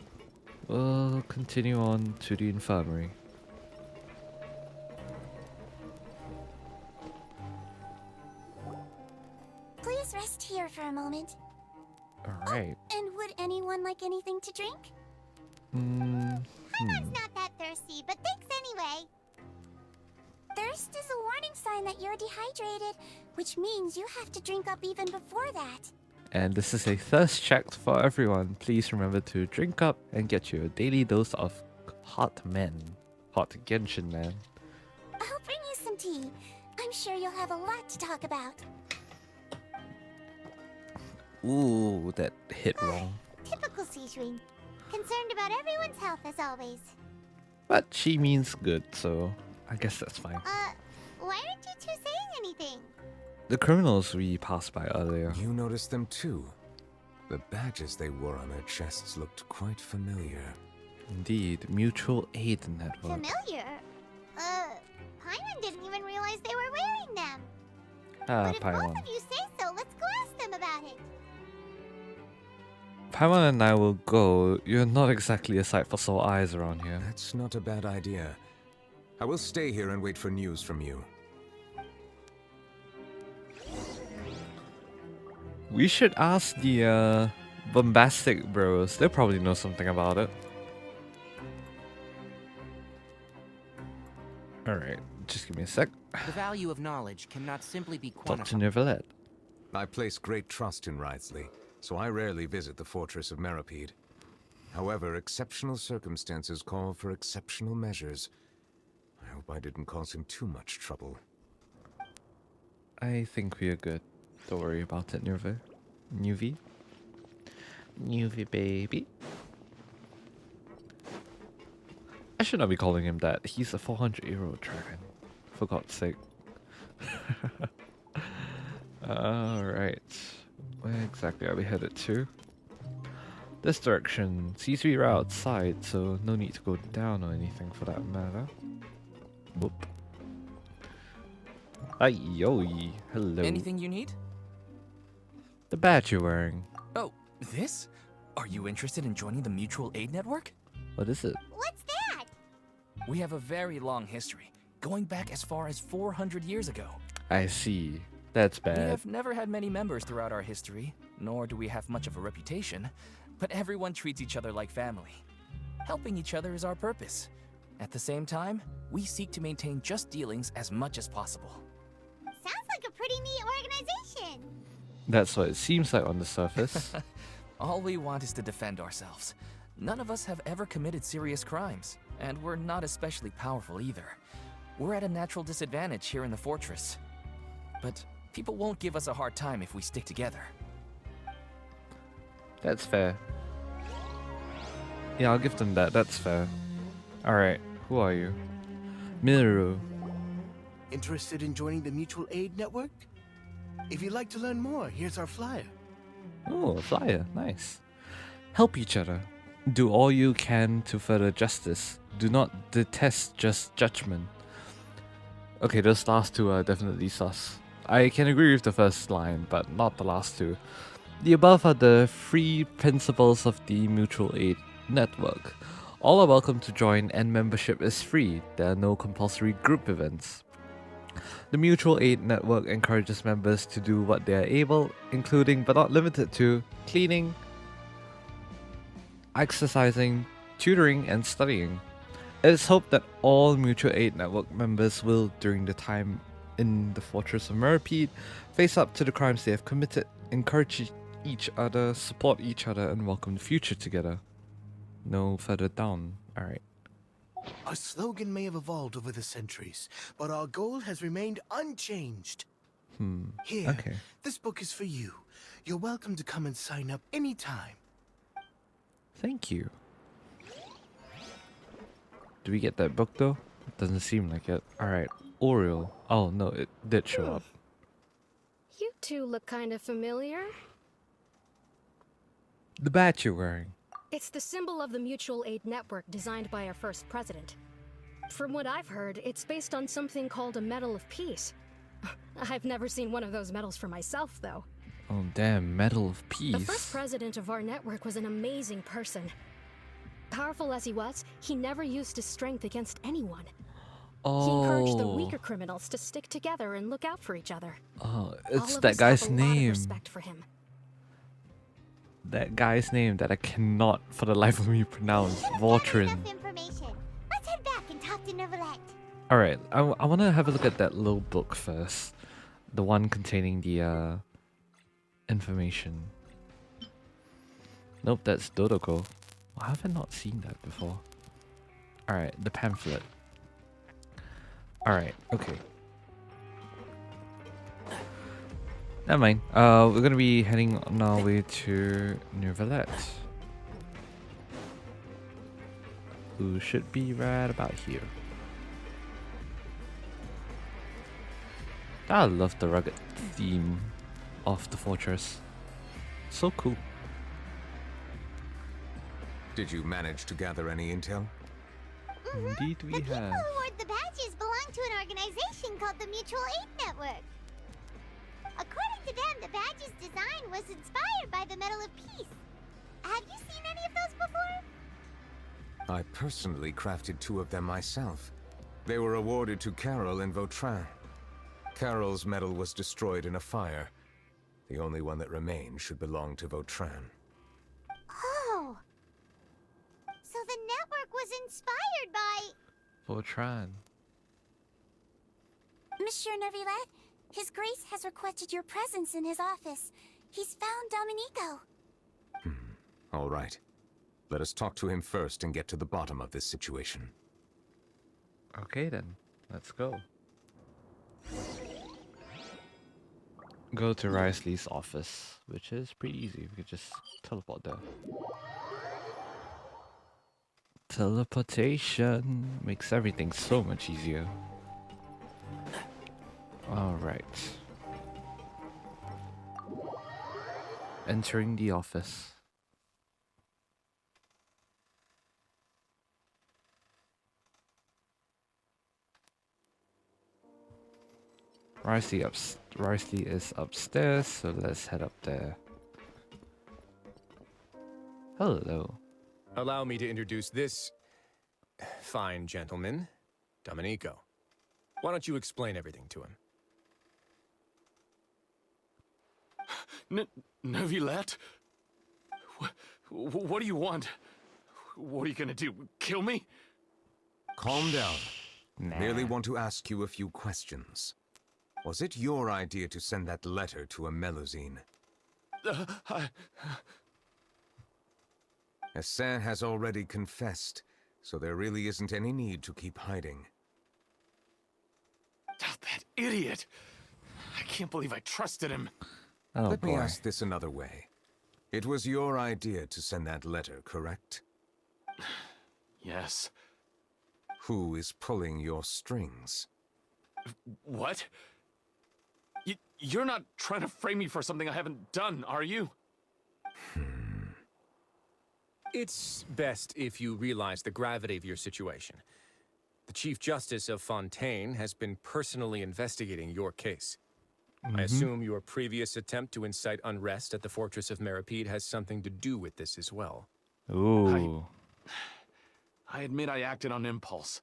We'll continue on to the infirmary. Alright. And would anyone like anything to drink? Paimon's not that thirsty, but thanks anyway. Thirst is a warning sign that you're dehydrated, which means you have to drink up even before that. And this is a thirst check for everyone. Please remember to drink up and get your daily dose of hot men. Hot genshin man. I'll bring you some tea. I'm sure you'll have a lot to talk about. Ooh, that hit wrong. Typical Sejuin. Concerned about everyone's health as always. But she means good, so I guess that's fine. Why aren't you two saying anything? The criminals we passed by earlier. You noticed them too. The badges they wore on their chests looked quite familiar. Indeed, mutual aid network. Familiar? Paimon didn't even realize they were wearing them. Ah, But if Paimon. both of you say so, let's go ask them about it. Paimon and I will go. You're not exactly a sight for sore eyes around here. That's not a bad idea. I will stay here and wait for news from you. We should ask the bombastic bros. They'll probably know something about it. Alright, just give me a sec. The value of knowledge cannot simply be Talk to quantified. Neuvillette. I place great trust in Wriothesley, so I rarely visit the fortress of Meripede. However, exceptional circumstances call for exceptional measures. I hope I didn't cause him too much trouble. I think we are good. Don't worry about it, Neuvie, baby. I should not be calling him that. He's a 400-year-old dragon. For God's sake. Alright. Where exactly are we headed to? This direction seems to be right outside, so no need to go down or anything for that matter. Whoop. Aiyoi. Hello. Anything you need? The badge you're wearing. Oh, this? Are you interested in joining the Mutual Aid Network? What is it? What's that? We have a very long history, going back as far as 400 years ago. I see. That's We bad. have never had many members throughout our history, nor do we have much of a reputation, but everyone treats each other like family. Helping each other is our purpose. At the same time, we seek to maintain just dealings as much as possible. Sounds like a pretty neat organization. That's what it seems like on the surface. All we want is to defend ourselves. None of us have ever committed serious crimes, and we're not especially powerful either. We're at a natural disadvantage here in the fortress. But people won't give us a hard time if we stick together. That's fair. Yeah, I'll give them that. That's fair. Alright, who are you? Miru. Interested in joining the Mutual Aid Network? If you'd like to learn more, here's our flyer. Oh, a flyer. Nice. Help each other. Do all you can to further justice. Do not detest just judgment. Okay, those last two are definitely sus. I can agree with the first line, but not the last two. The above are the three principles of the Mutual Aid Network. All are welcome to join and membership is free. There are no compulsory group events. The Mutual Aid Network encourages members to do what they are able, including but not limited to cleaning, exercising, tutoring, and studying. It is hoped that all Mutual Aid Network members will, during the time in the Fortress of Meripede, face up to the crimes they have committed, encourage each other, support each other, and welcome the future together. No further down. Alright. Our slogan may have evolved over the centuries, but our goal has remained unchanged. Here, Okay. this book is for you. You're welcome to come and sign up anytime. Thank you. Do we get that book though? Doesn't seem like it. Alright. Oriole. Oh no, it did show up. You two look kind of familiar. The badge you're wearing. It's the symbol of the Mutual Aid Network designed by our first president. From what I've heard, it's based on something called a Medal of Peace. I've never seen one of those medals for myself, though. Oh damn, Medal of The first Peace. president of our network was an amazing person. Powerful as he was, he never used his strength against anyone. He encouraged the Oh. weaker criminals to stick together and look out for each other. Oh, All it's of that us guy's have a lot of name. respect for him. that guy's name that I cannot for the life of me pronounce. Voltrin. Information. Let's head back and talk to Neuvillette. Alright, I want to have a look at that little book first. The one containing the information. Nope, that's Dodoko. Why have I not seen that before? Alright, the pamphlet. Alright, okay. Never mind. We're gonna be heading on our way to Neuvillette, who should be right about here. I love the rugged theme of the fortress. So cool. Did you manage to gather any intel? Indeed we The people have. who award the badges belong to an organization called the Mutual Aid Network. According to them, the badge's design was inspired by the Medal of Peace. Have you seen any of those before? I personally crafted 2 of them myself. They were awarded to Carol and Vautrin. Carol's medal was destroyed in a fire. The only one that remained should belong to Vautrin. Oh. So the network was inspired by... Vautrin. Monsieur Neuvillette, His Grace has requested your presence in his office. He's found Domenico. All right. Let us talk to him first and get to the bottom of this situation. Okay then, let's go. Go to Risley's office, which is pretty easy. We could just teleport there. Teleportation makes everything so much easier. Alright. Entering the office. Risley is upstairs, so let's head up there. Hello. Allow me to introduce this fine gentleman, Domenico. Why don't you explain everything to him? Neuvillette? What do you want? What are you gonna do? Kill me? Calm down. Merely want to ask you a few questions. Was it your idea to send that letter to a Melusine? Hassan has already confessed, so there really isn't any need to keep hiding. That idiot! I can't believe I trusted him. Let me ask this another way. It was your idea to send that letter, correct? Yes. Who is pulling your strings? What? You're not trying to frame me for something I haven't done, are you? It's best if you realize the gravity of your situation. The Chief Justice of Fontaine has been personally investigating your case. I assume your previous attempt to incite unrest at the Fortress of Meripede has something to do with this as well. Ooh. I admit I acted on impulse.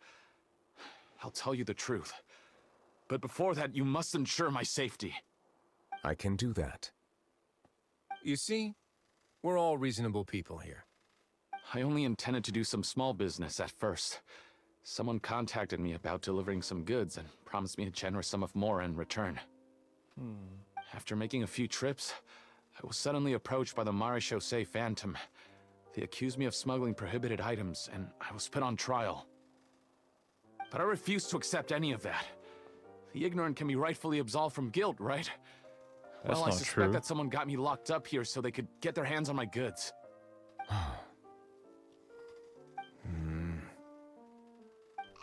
I'll tell you the truth. But before that, you must ensure my safety. I can do that. You see, we're all reasonable people here. I only intended to do some small business at first. Someone contacted me about delivering some goods and promised me a generous sum of more in return. After making a few trips, I was suddenly approached by the Marechaussee Phantom. They accused me of smuggling prohibited items, and I was put on trial. But I refused to accept any of that. The ignorant can be rightfully absolved from guilt, right? That's well, I not suspect true. that someone got me locked up here so they could get their hands on my goods. And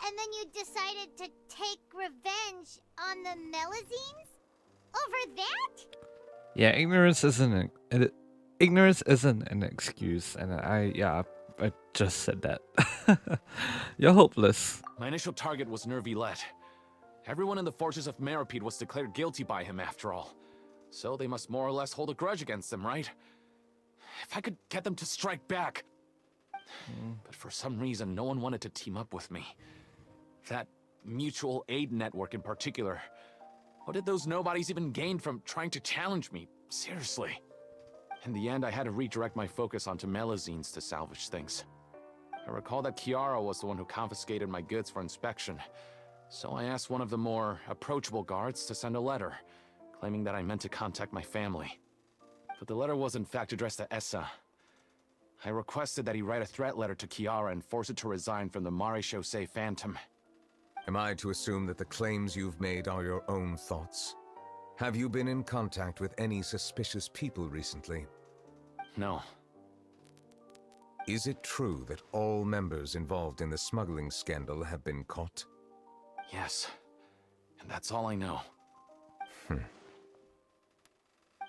then you decided to take revenge on the Melusines? Over that? Yeah, ignorance isn't an excuse, and I just said that. You're hopeless. My initial target was Neuvillette. Everyone in the Fortress of Meripede was declared guilty by him after all. So they must more or less hold a grudge against him, right? If I could get them to strike back. But for some reason, no one wanted to team up with me. That mutual aid network in particular. What did those nobodies even gain from trying to challenge me? Seriously. In the end, I had to redirect my focus onto melazines to salvage things. I recall that Kiara was the one who confiscated my goods for inspection, so I asked one of the more approachable guards to send a letter, claiming that I meant to contact my family. But the letter was in fact addressed to Essa. I requested that he write a threat letter to Kiara and force it to resign from the Marechaussee Phantom. Am I to assume that the claims you've made are your own thoughts? Have you been in contact with any suspicious people recently? No. Is it true that all members involved in the smuggling scandal have been caught? Yes. And that's all I know.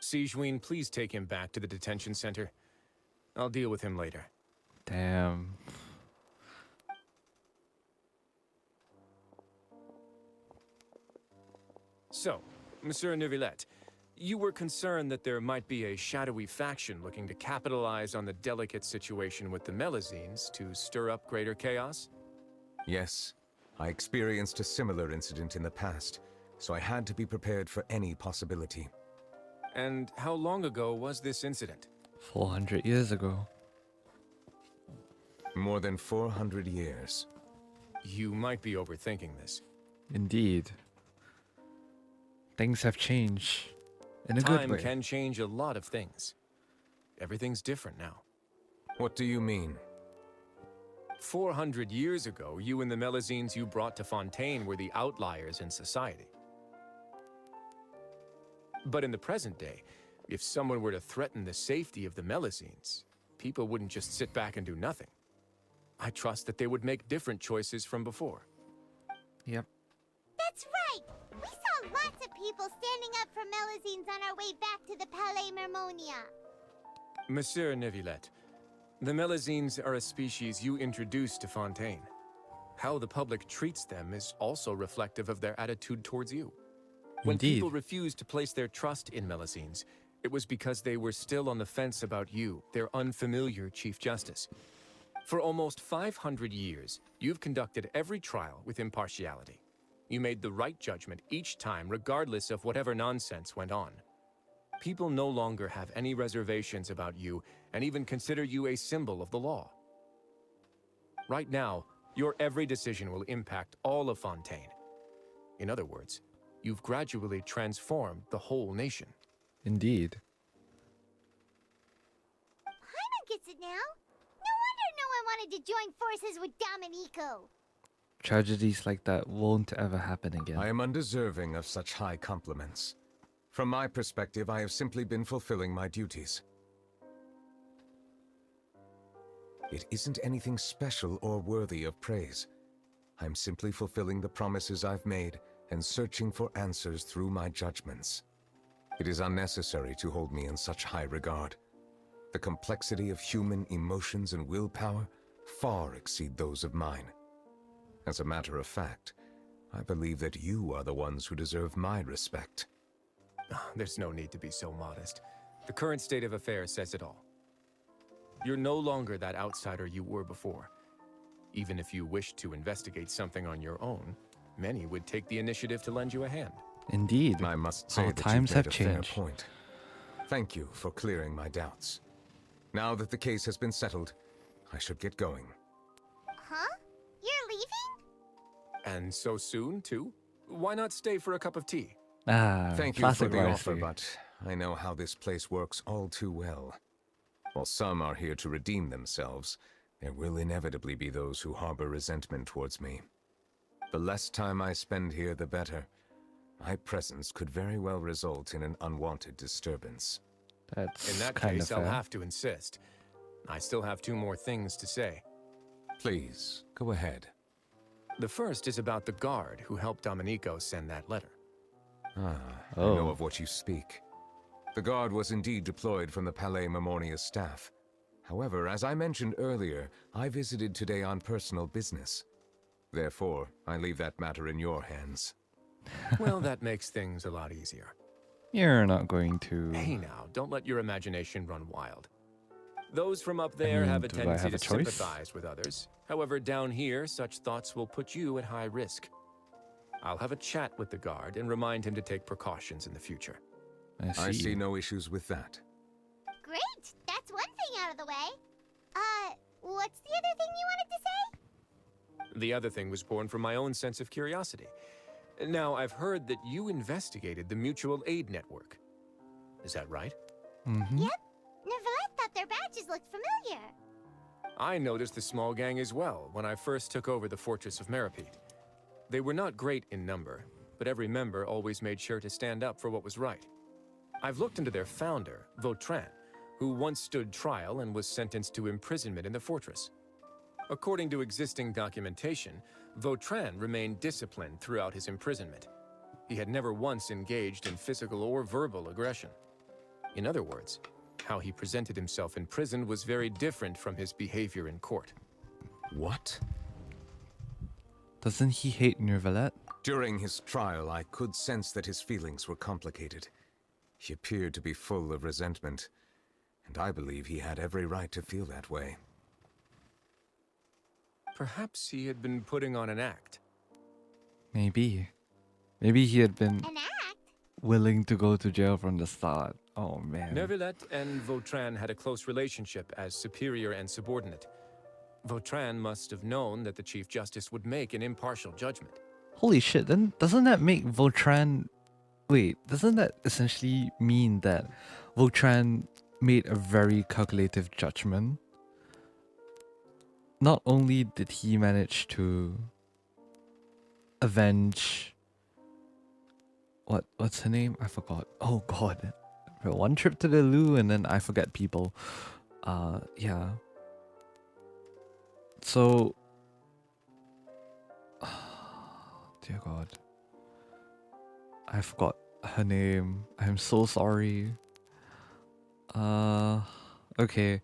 Sijween, please take him back to the detention center. I'll deal with him later. Damn. So, Monsieur Neuvillette, you were concerned that there might be a shadowy faction looking to capitalize on the delicate situation with the melazines to stir up greater chaos? Yes. I experienced a similar incident in the past, so I had to be prepared for any possibility. And how long ago was this incident? 400 years ago. More than 400 years. You might be overthinking this. Indeed. Things have changed. In a good way. Time can change a lot of things. Everything's different now. What do you mean? 400 years ago, you and the melazines you brought to Fontaine were the outliers in society. But in the present day, if someone were to threaten the safety of the melazines, people wouldn't just sit back and do nothing. I trust that they would make different choices from before. Yep. That's right! We saw lots of people standing up for melazines on our way back to the Palais Mermonia. Monsieur Neuvillette, the melazines are a species you introduced to Fontaine. How the public treats them is also reflective of their attitude towards you. When Indeed. people refused to place their trust in melazines, it was because they were still on the fence about you, their unfamiliar Chief Justice. For almost 500 years, you've conducted every trial with impartiality. You made the right judgment each time, regardless of whatever nonsense went on. People no longer have any reservations about you and even consider you a symbol of the law. Right now, your every decision will impact all of Fontaine. In other words, you've gradually transformed the whole nation. Indeed. Paimon gets it now. No wonder no one wanted to join forces with Domenico. Tragedies like that won't ever happen again. I am undeserving of such high compliments. From my perspective, I have simply been fulfilling my duties. It isn't anything special or worthy of praise. I'm simply fulfilling the promises I've made and searching for answers through my judgments. It is unnecessary to hold me in such high regard. The complexity of human emotions and willpower far exceed those of mine. As a matter of fact, I believe that you are the ones who deserve my respect. There's no need to be so modest. The current state of affairs says it all. You're no longer that outsider you were before. Even if you wished to investigate something on your own, many would take the initiative to lend you a hand. Indeed. I must say How that times you've made have a fair changed. point. Thank you for clearing my doubts. Now that the case has been settled, I should get going. Huh? You're leaving? And so soon, too? Why not stay for a cup of tea? Thank you for classic the offer, Ricey. but I know how this place works all too well. While some are here to redeem themselves, there will inevitably be those who harbor resentment towards me. The less time I spend here, the better. My presence could very well result in an unwanted disturbance. That's In that kind case, of I'll fair. have to insist. I still have 2 more things to say. Please, go ahead. The first is about the guard who helped Domenico send that letter. I know of what you speak. The guard was indeed deployed from the Palais Mermonia staff. However, as I mentioned earlier, I visited today on personal business. Therefore, I leave that matter in your hands. Well, that makes things a lot easier. You're not going to... Hey now, don't let your imagination run wild. Those from up there have a do I tendency have to a choice? sympathize with others. However, down here, such thoughts will put you at high risk. I'll have a chat with the guard and remind him to take precautions in the future. I see no issues with that. Great! of the way. What's the other thing you wanted to say? The other thing was born from my own sense of curiosity. Now, I've heard that you investigated the mutual aid network. Is that right? Mm-hmm. Yep. Neuvillette thought their badges looked familiar. I noticed the small gang as well when I first took over the Fortress of Meripede. They were not great in number, but every member always made sure to stand up for what was right. I've looked into their founder, Vautrin, who once stood trial and was sentenced to imprisonment in the fortress. According to existing documentation, Vautrin remained disciplined throughout his imprisonment. He had never once engaged in physical or verbal aggression. In other words, how he presented himself in prison was very different from his behavior in court. What? Doesn't he hate Neuvillette? During his trial, I could sense that his feelings were complicated. He appeared to be full of resentment, and I believe he had every right to feel that way. Perhaps he had been putting on an act. Maybe. Maybe he had been willing to go to jail from the start. Oh man. Neuvillette and Vautrin had a close relationship as superior and subordinate. Vautrin must have known that the Chief Justice would make an impartial judgment. Holy shit, then doesn't that make Vautrin... Wait, doesn't that essentially mean that Vautrin made a very calculative judgment? Not only did he manage to avenge... What's her name? I forgot. Oh god. One trip to the loo and then I forget people. Yeah. So... Dear god. I forgot her name. I'm so sorry. Okay.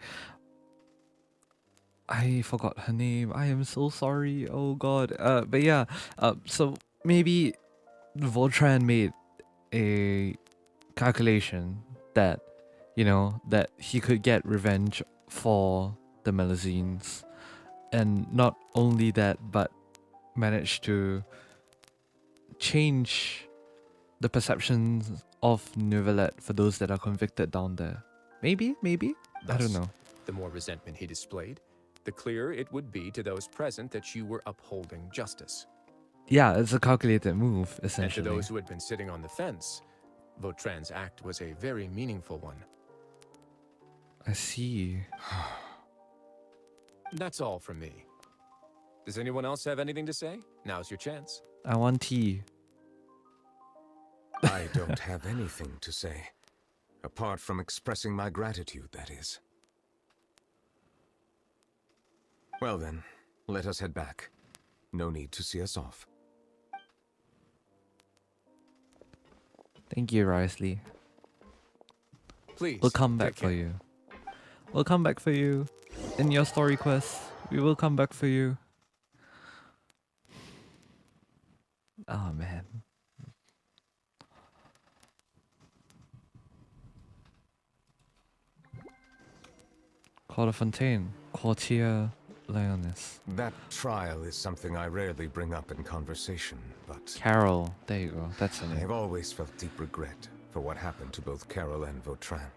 I forgot her name. I am so sorry. Oh god. But yeah. So maybe Vautrin made a calculation that, you know, that he could get revenge for the Melusines, and not only that, but managed to change the perceptions of Neuvillette for those that are convicted down there. Maybe? I don't know. The more resentment he displayed, the clearer it would be to those present that you were upholding justice. Yeah, it's a calculated move, essentially. And to those who had been sitting on the fence, Vautrin's act was a very meaningful one. I see. That's all from me. Does anyone else have anything to say? Now's your chance. I want tea. I don't have anything to say. Apart from expressing my gratitude, that is. Well then, let us head back. No need to see us off. Thank you, Risley. Please. We'll come back for you. We'll come back for you. In your story quest, we will come back for you. Oh man. Fontaine, Quartier Lioness. That trial is something I rarely bring up in conversation, but... Carol, there you go, that's the name. I've always felt deep regret for what happened to both Carol and Vautrin.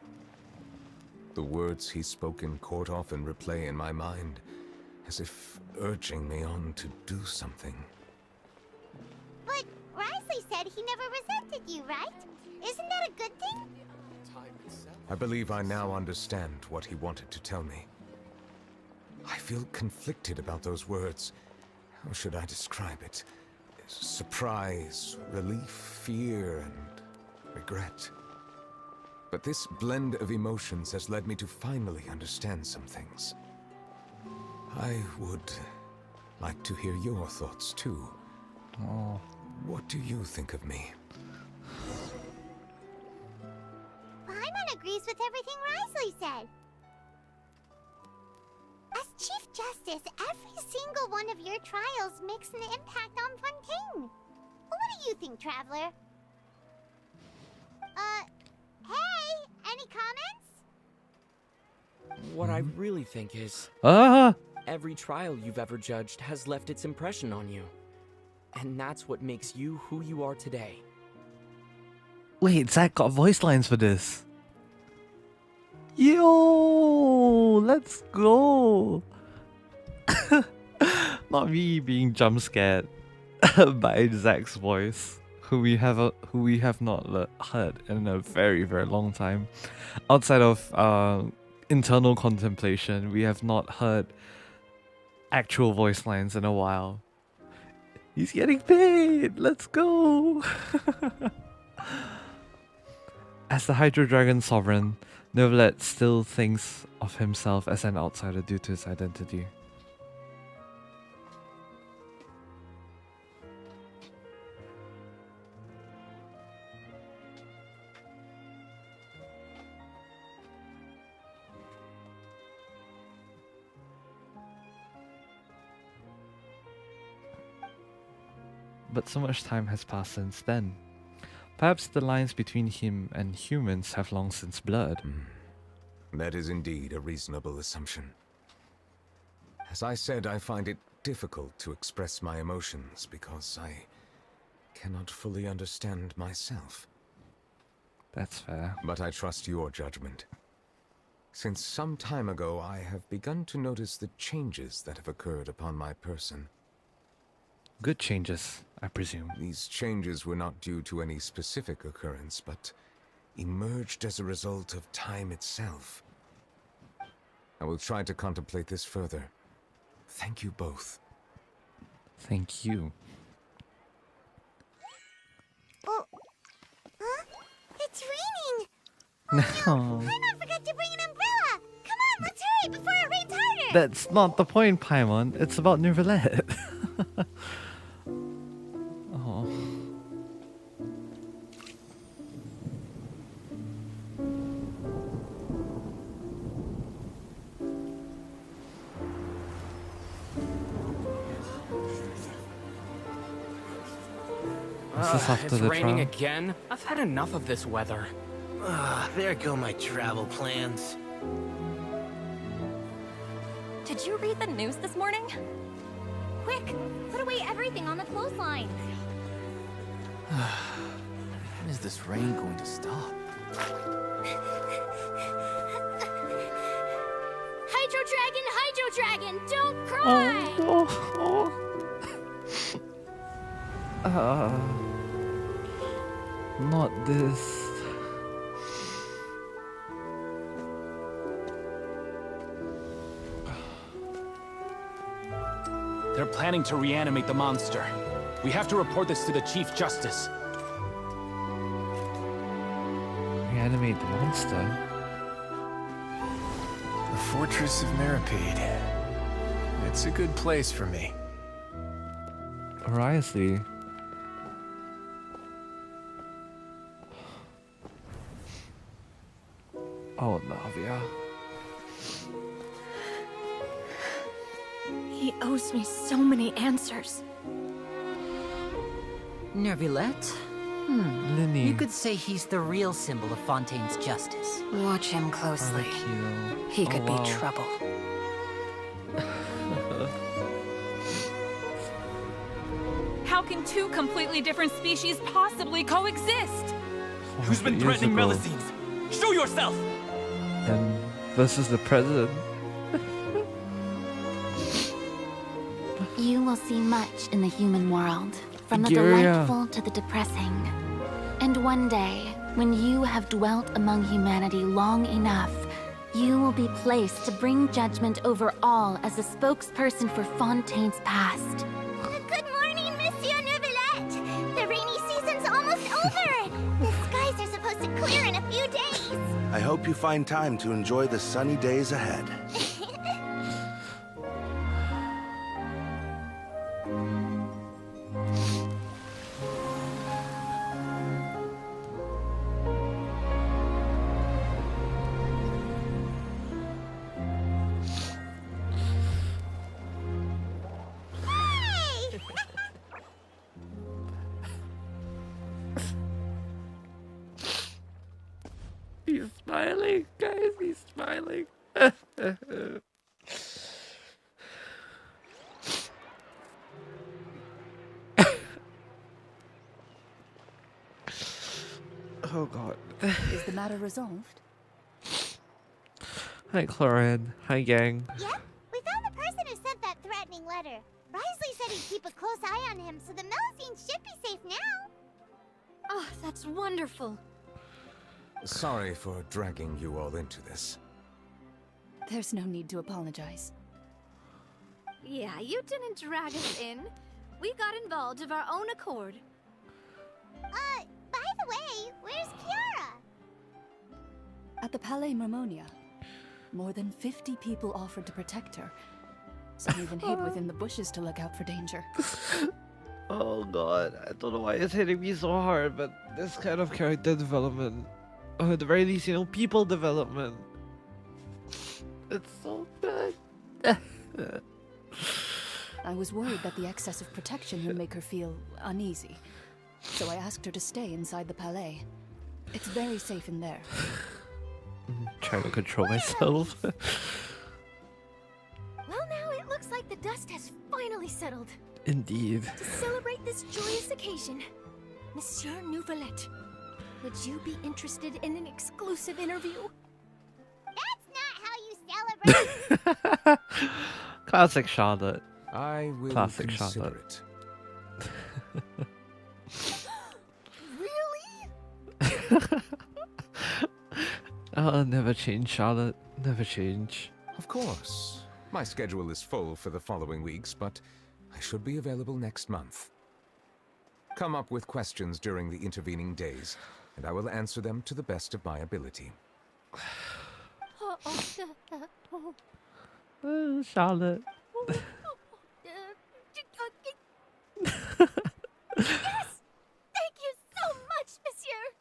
The words he spoke in court often replay in my mind, as if urging me on to do something. But Risley said he never resented you, right? Isn't that a good thing? I believe I now understand what he wanted to tell me. I feel conflicted about those words. How should I describe it? Surprise, relief, fear, and regret. But this blend of emotions has led me to finally understand some things. I would like to hear your thoughts too. Oh. What do you think of me? Paimon agrees with everything Risley said. As Chief Justice, every single one of your trials makes an impact on Fontaine. What do you think, Traveler? Hey, any comments? What I really think is... every trial you've ever judged has left its impression on you. And that's what makes you who you are today. Wait, Zach got voice lines for this. Yo, let's go. Not me being jump scared by Zach's voice, who we have not heard in a very long time. Outside of internal contemplation, we have not heard actual voice lines in a while. He's getting paid. Let's go. As the Hydro Dragon Sovereign, Neuvillette still thinks of himself as an outsider due to his identity. But so much time has passed since then. Perhaps the lines between him and humans have long since blurred. That is indeed a reasonable assumption. As I said, I find it difficult to express my emotions because I cannot fully understand myself. That's fair. But I trust your judgment. Since some time ago, I have begun to notice the changes that have occurred upon my person. Good changes, I presume. These changes were not due to any specific occurrence, but emerged as a result of time itself. I will try to contemplate this further. Thank you both. Thank you. Oh, huh? It's raining. No. Paimon forgot to bring an umbrella. Come on, let's hurry before it rains harder. That's not the point, Paimon. It's about Neuvillette. Oh. Is this after It's the raining trial? again? I've had enough of this weather. There go my travel plans. Did you read the news this morning? Quick, put away everything on the clothesline. When is this rain going to stop? Hydro Dragon, don't cry! Not this. They're planning to reanimate the monster. We have to report this to the Chief Justice. Reanimate the monster? The Fortress of Meripede. It's a good place for me. Seriously. Oh, Navia. He owes me so many answers. Neuvillette? Linny. You could say he's the real symbol of Fontaine's justice. Watch him closely. He could be trouble. How can two completely different species possibly coexist? Who's been threatening Melusines? Show yourself! And versus the president. You will see much in the human world, from the Gyria. delightful to the depressing. And one day, when you have dwelt among humanity long enough, you will be placed to bring judgment over all as a spokesperson for Fontaine's past. Good morning, Monsieur Neuvillette. The rainy season's almost over. The skies are supposed to clear in a few days. I hope you find time to enjoy the sunny days ahead. He's smiling, guys. He's smiling. Oh God. Is the matter resolved? Hi, Cloran. Hi, gang. Yep, we found the person who sent that threatening letter. Risley said he'd keep a close eye on him, so the Melusines should be safe now. Oh, that's wonderful. Sorry for dragging you all into this. There's no need to apologize. Yeah, you didn't drag us in. We got involved of our own accord. By the way, where's Kiara? At the Palais Mermonia, more than 50 people offered to protect her. Some even hid within the bushes to look out for danger. Oh god, I don't know why it's hitting me so hard, but this kind of character development, or at the very least, you know, people development, it's so good. I was worried that the excess of protection would make her feel uneasy, so I asked her to stay inside the Palais. It's very safe in there. I'm trying to control myself. Well, now it looks like the dust has finally settled. Indeed. To celebrate this joyous occasion, Monsieur Neuvillette, would you be interested in an exclusive interview? That's not how you celebrate! Classic Charlotte. I will Classic consider Charlotte. Really? Oh, never change, Charlotte. Never change. Of course. My schedule is full for the following weeks, but I should be available next month. Come up with questions during the intervening days, and I will answer them to the best of my ability. Oh, Charlotte. Yes! Thank you so much, Monsieur!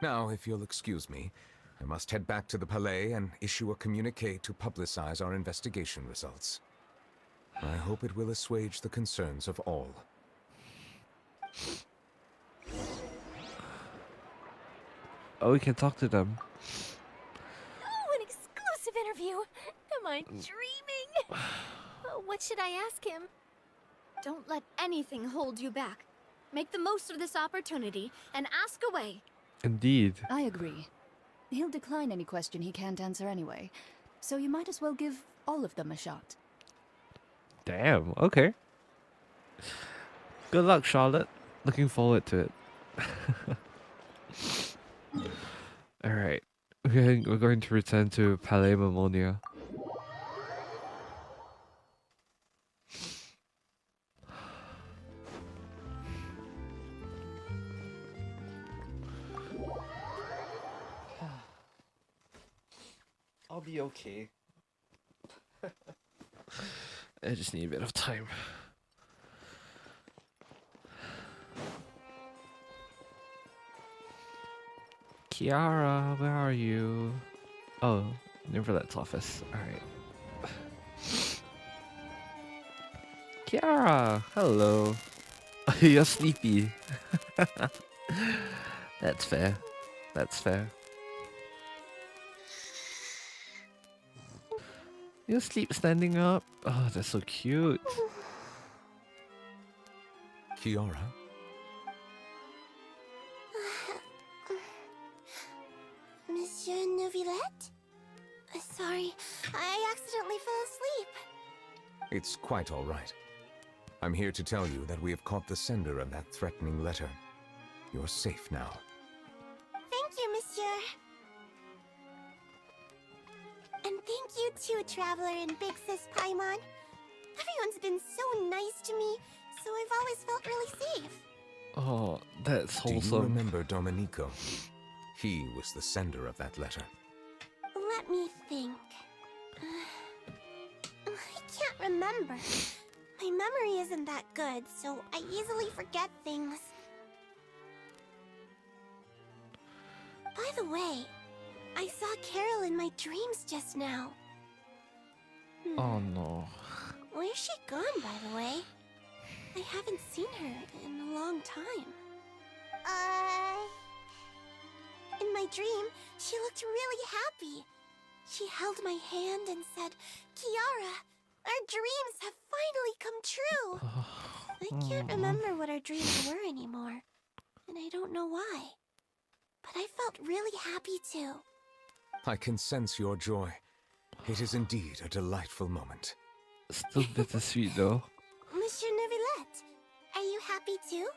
Now, if you'll excuse me, I must head back to the Palais and issue a communique to publicize our investigation results. I hope it will assuage the concerns of all. Oh, we can talk to them. Oh, an exclusive interview! Am I dreaming? What should I ask him? Don't let anything hold you back. Make the most of this opportunity and ask away. Indeed. I agree. He'll decline any question he can't answer anyway, so you might as well give all of them a shot. Damn, okay. Good luck, Charlotte. Looking forward to it. Alright. We're going to return to Palais Mermonia. I'll be okay. I just need a bit of time. Kiara, where are you? Oh, Neuvillette's office. Alright. Kiara, hello. You're sleepy. That's fair. That's fair. You sleep standing up? Oh, that's so cute. Kiara? Monsieur Neuvillette? Sorry, I accidentally fell asleep. It's quite all right. I'm here to tell you that we have caught the sender of that threatening letter. You're safe now. Thank you, Monsieur. And thank you too, Traveler and Big Sis Paimon. Everyone's been so nice to me, so I've always felt really safe. Oh, that's wholesome. Do you remember Domenico? He was the sender of that letter. Let me think. I can't remember. My memory isn't that good, so I easily forget things. By the way, I saw Carol in my dreams just now. Oh no. Where's she gone, by the way? I haven't seen her in a long time. In my dream, she looked really happy. She held my hand and said, "Kiara, our dreams have finally come true." I can't remember what our dreams were anymore, and I don't know why. But I felt really happy too. I can sense your joy. It is indeed a delightful moment. Still bittersweet though. Monsieur Neuvillette, are you happy too?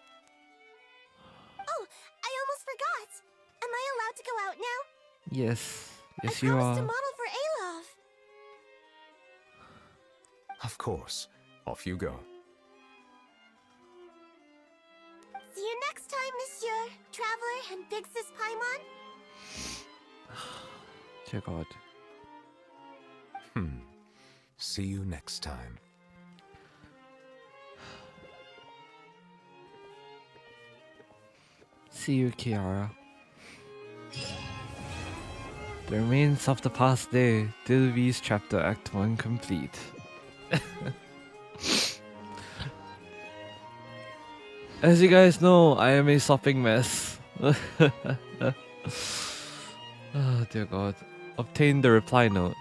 Oh, I almost forgot. Am I allowed to go out now? Yes. Yes, I you promised to are. model for Alov. Of course. Off you go. See you next time, Monsieur Traveler and Big Sis Paimon. Dear God. See you next time. See you, Kiara. The remains of the past day. Diluvies chapter Act 1 complete. As you guys know, I am a sopping mess. Oh dear God. Obtain the reply note.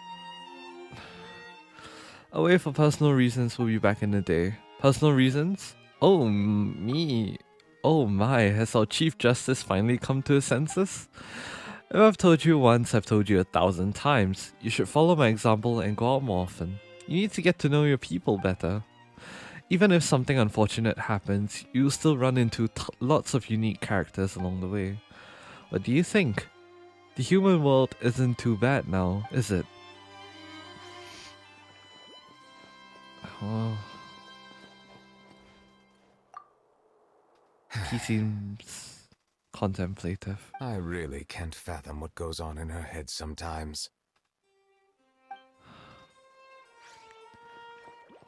Away for personal reasons, we'll be back in a day. Personal reasons? Oh, me. Oh my, has our Chief Justice finally come to his senses? If I've told you once, I've told you 1,000 times. You should follow my example and go out more often. You need to get to know your people better. Even if something unfortunate happens, you'll still run into lots of unique characters along the way. What do you think? The human world isn't too bad now, is it? Oh. He seems contemplative. I really can't fathom what goes on in her head sometimes.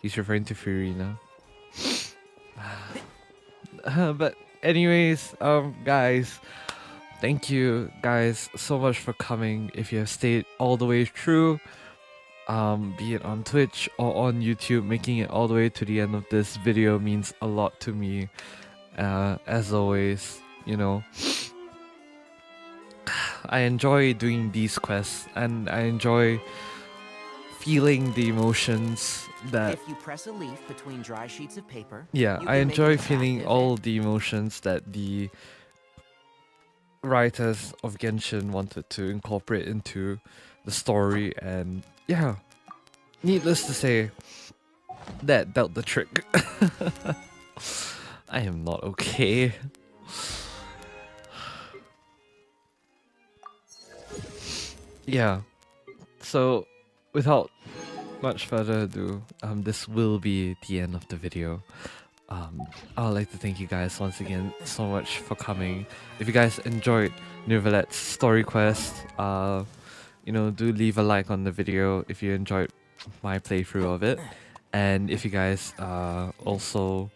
He's referring to Furina. But anyways, guys, thank you guys so much for coming. If you have stayed all the way through, be it on Twitch or on YouTube, making it all the way to the end of this video means a lot to me. As always, you know, I enjoy doing these quests and I enjoy feeling the emotions that... If you press a leaf between dry sheets of paper... Yeah, I enjoy feeling all the emotions that the writers of Genshin wanted to incorporate into the story, and yeah, needless to say, that dealt the trick. I am not okay. Yeah, so without much further ado, this will be the end of the video. I would like to thank you guys once again so much for coming. If you guys enjoyed Neuvillette's story quest, you know, do leave a like on the video if you enjoyed my playthrough of it. And if you guys also,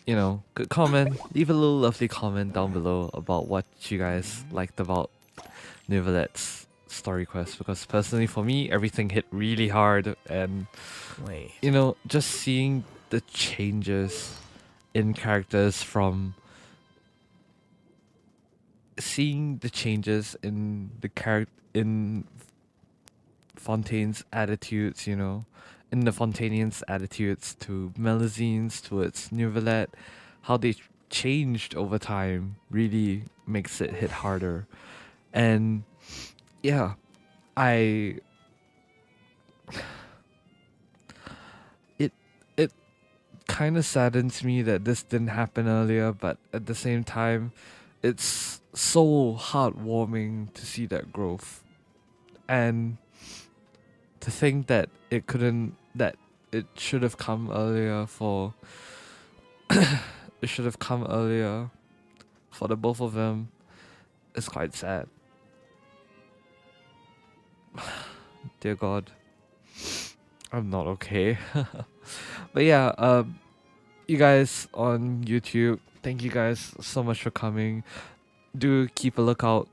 you know, could comment, leave a little lovely comment down below about what you guys liked about Neuvillette's story quest, because personally for me everything hit really hard, and you know, just seeing the changes in characters, from seeing the changes in the in Fontaine's attitudes, you know, in the Fontanians' attitudes to Melusines, towards Neuvillette, how they changed over time really makes it hit harder. And yeah, it kind of saddens me that this didn't happen earlier, but at the same time, it's so heartwarming to see that growth, and to think that it should have come earlier for it should have come earlier for the both of them is quite sad. Dear God, I'm not okay. But yeah, you guys on YouTube, thank you guys so much for coming. Do keep a lookout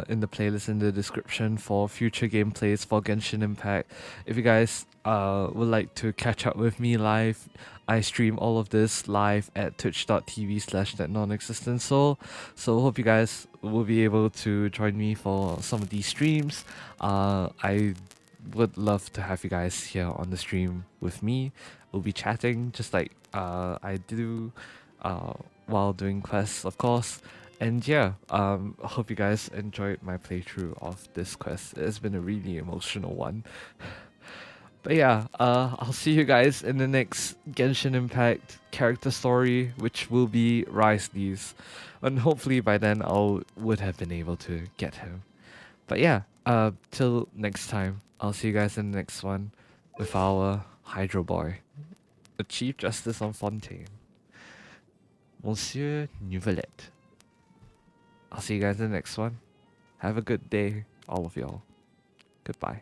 in the playlist in the description for future gameplays for Genshin Impact. If you guys would like to catch up with me live, I stream all of this live at twitch.tv/thatnonexistent soul. So hope you guys will be able to join me for some of these streams. I would love to have you guys here on the stream with me. We'll be chatting just like I do while doing quests, of course. And yeah, I hope you guys enjoyed my playthrough of this quest. It's been a really emotional one. But yeah, I'll see you guys in the next Genshin Impact character story, which will be Risley's. And hopefully by then would have been able to get him. But yeah, till next time, I'll see you guys in the next one with our Hydro Boy, the Chief Justice on Fontaine, Monsieur Neuvillette. I'll see you guys in the next one. Have a good day, all of y'all. Goodbye.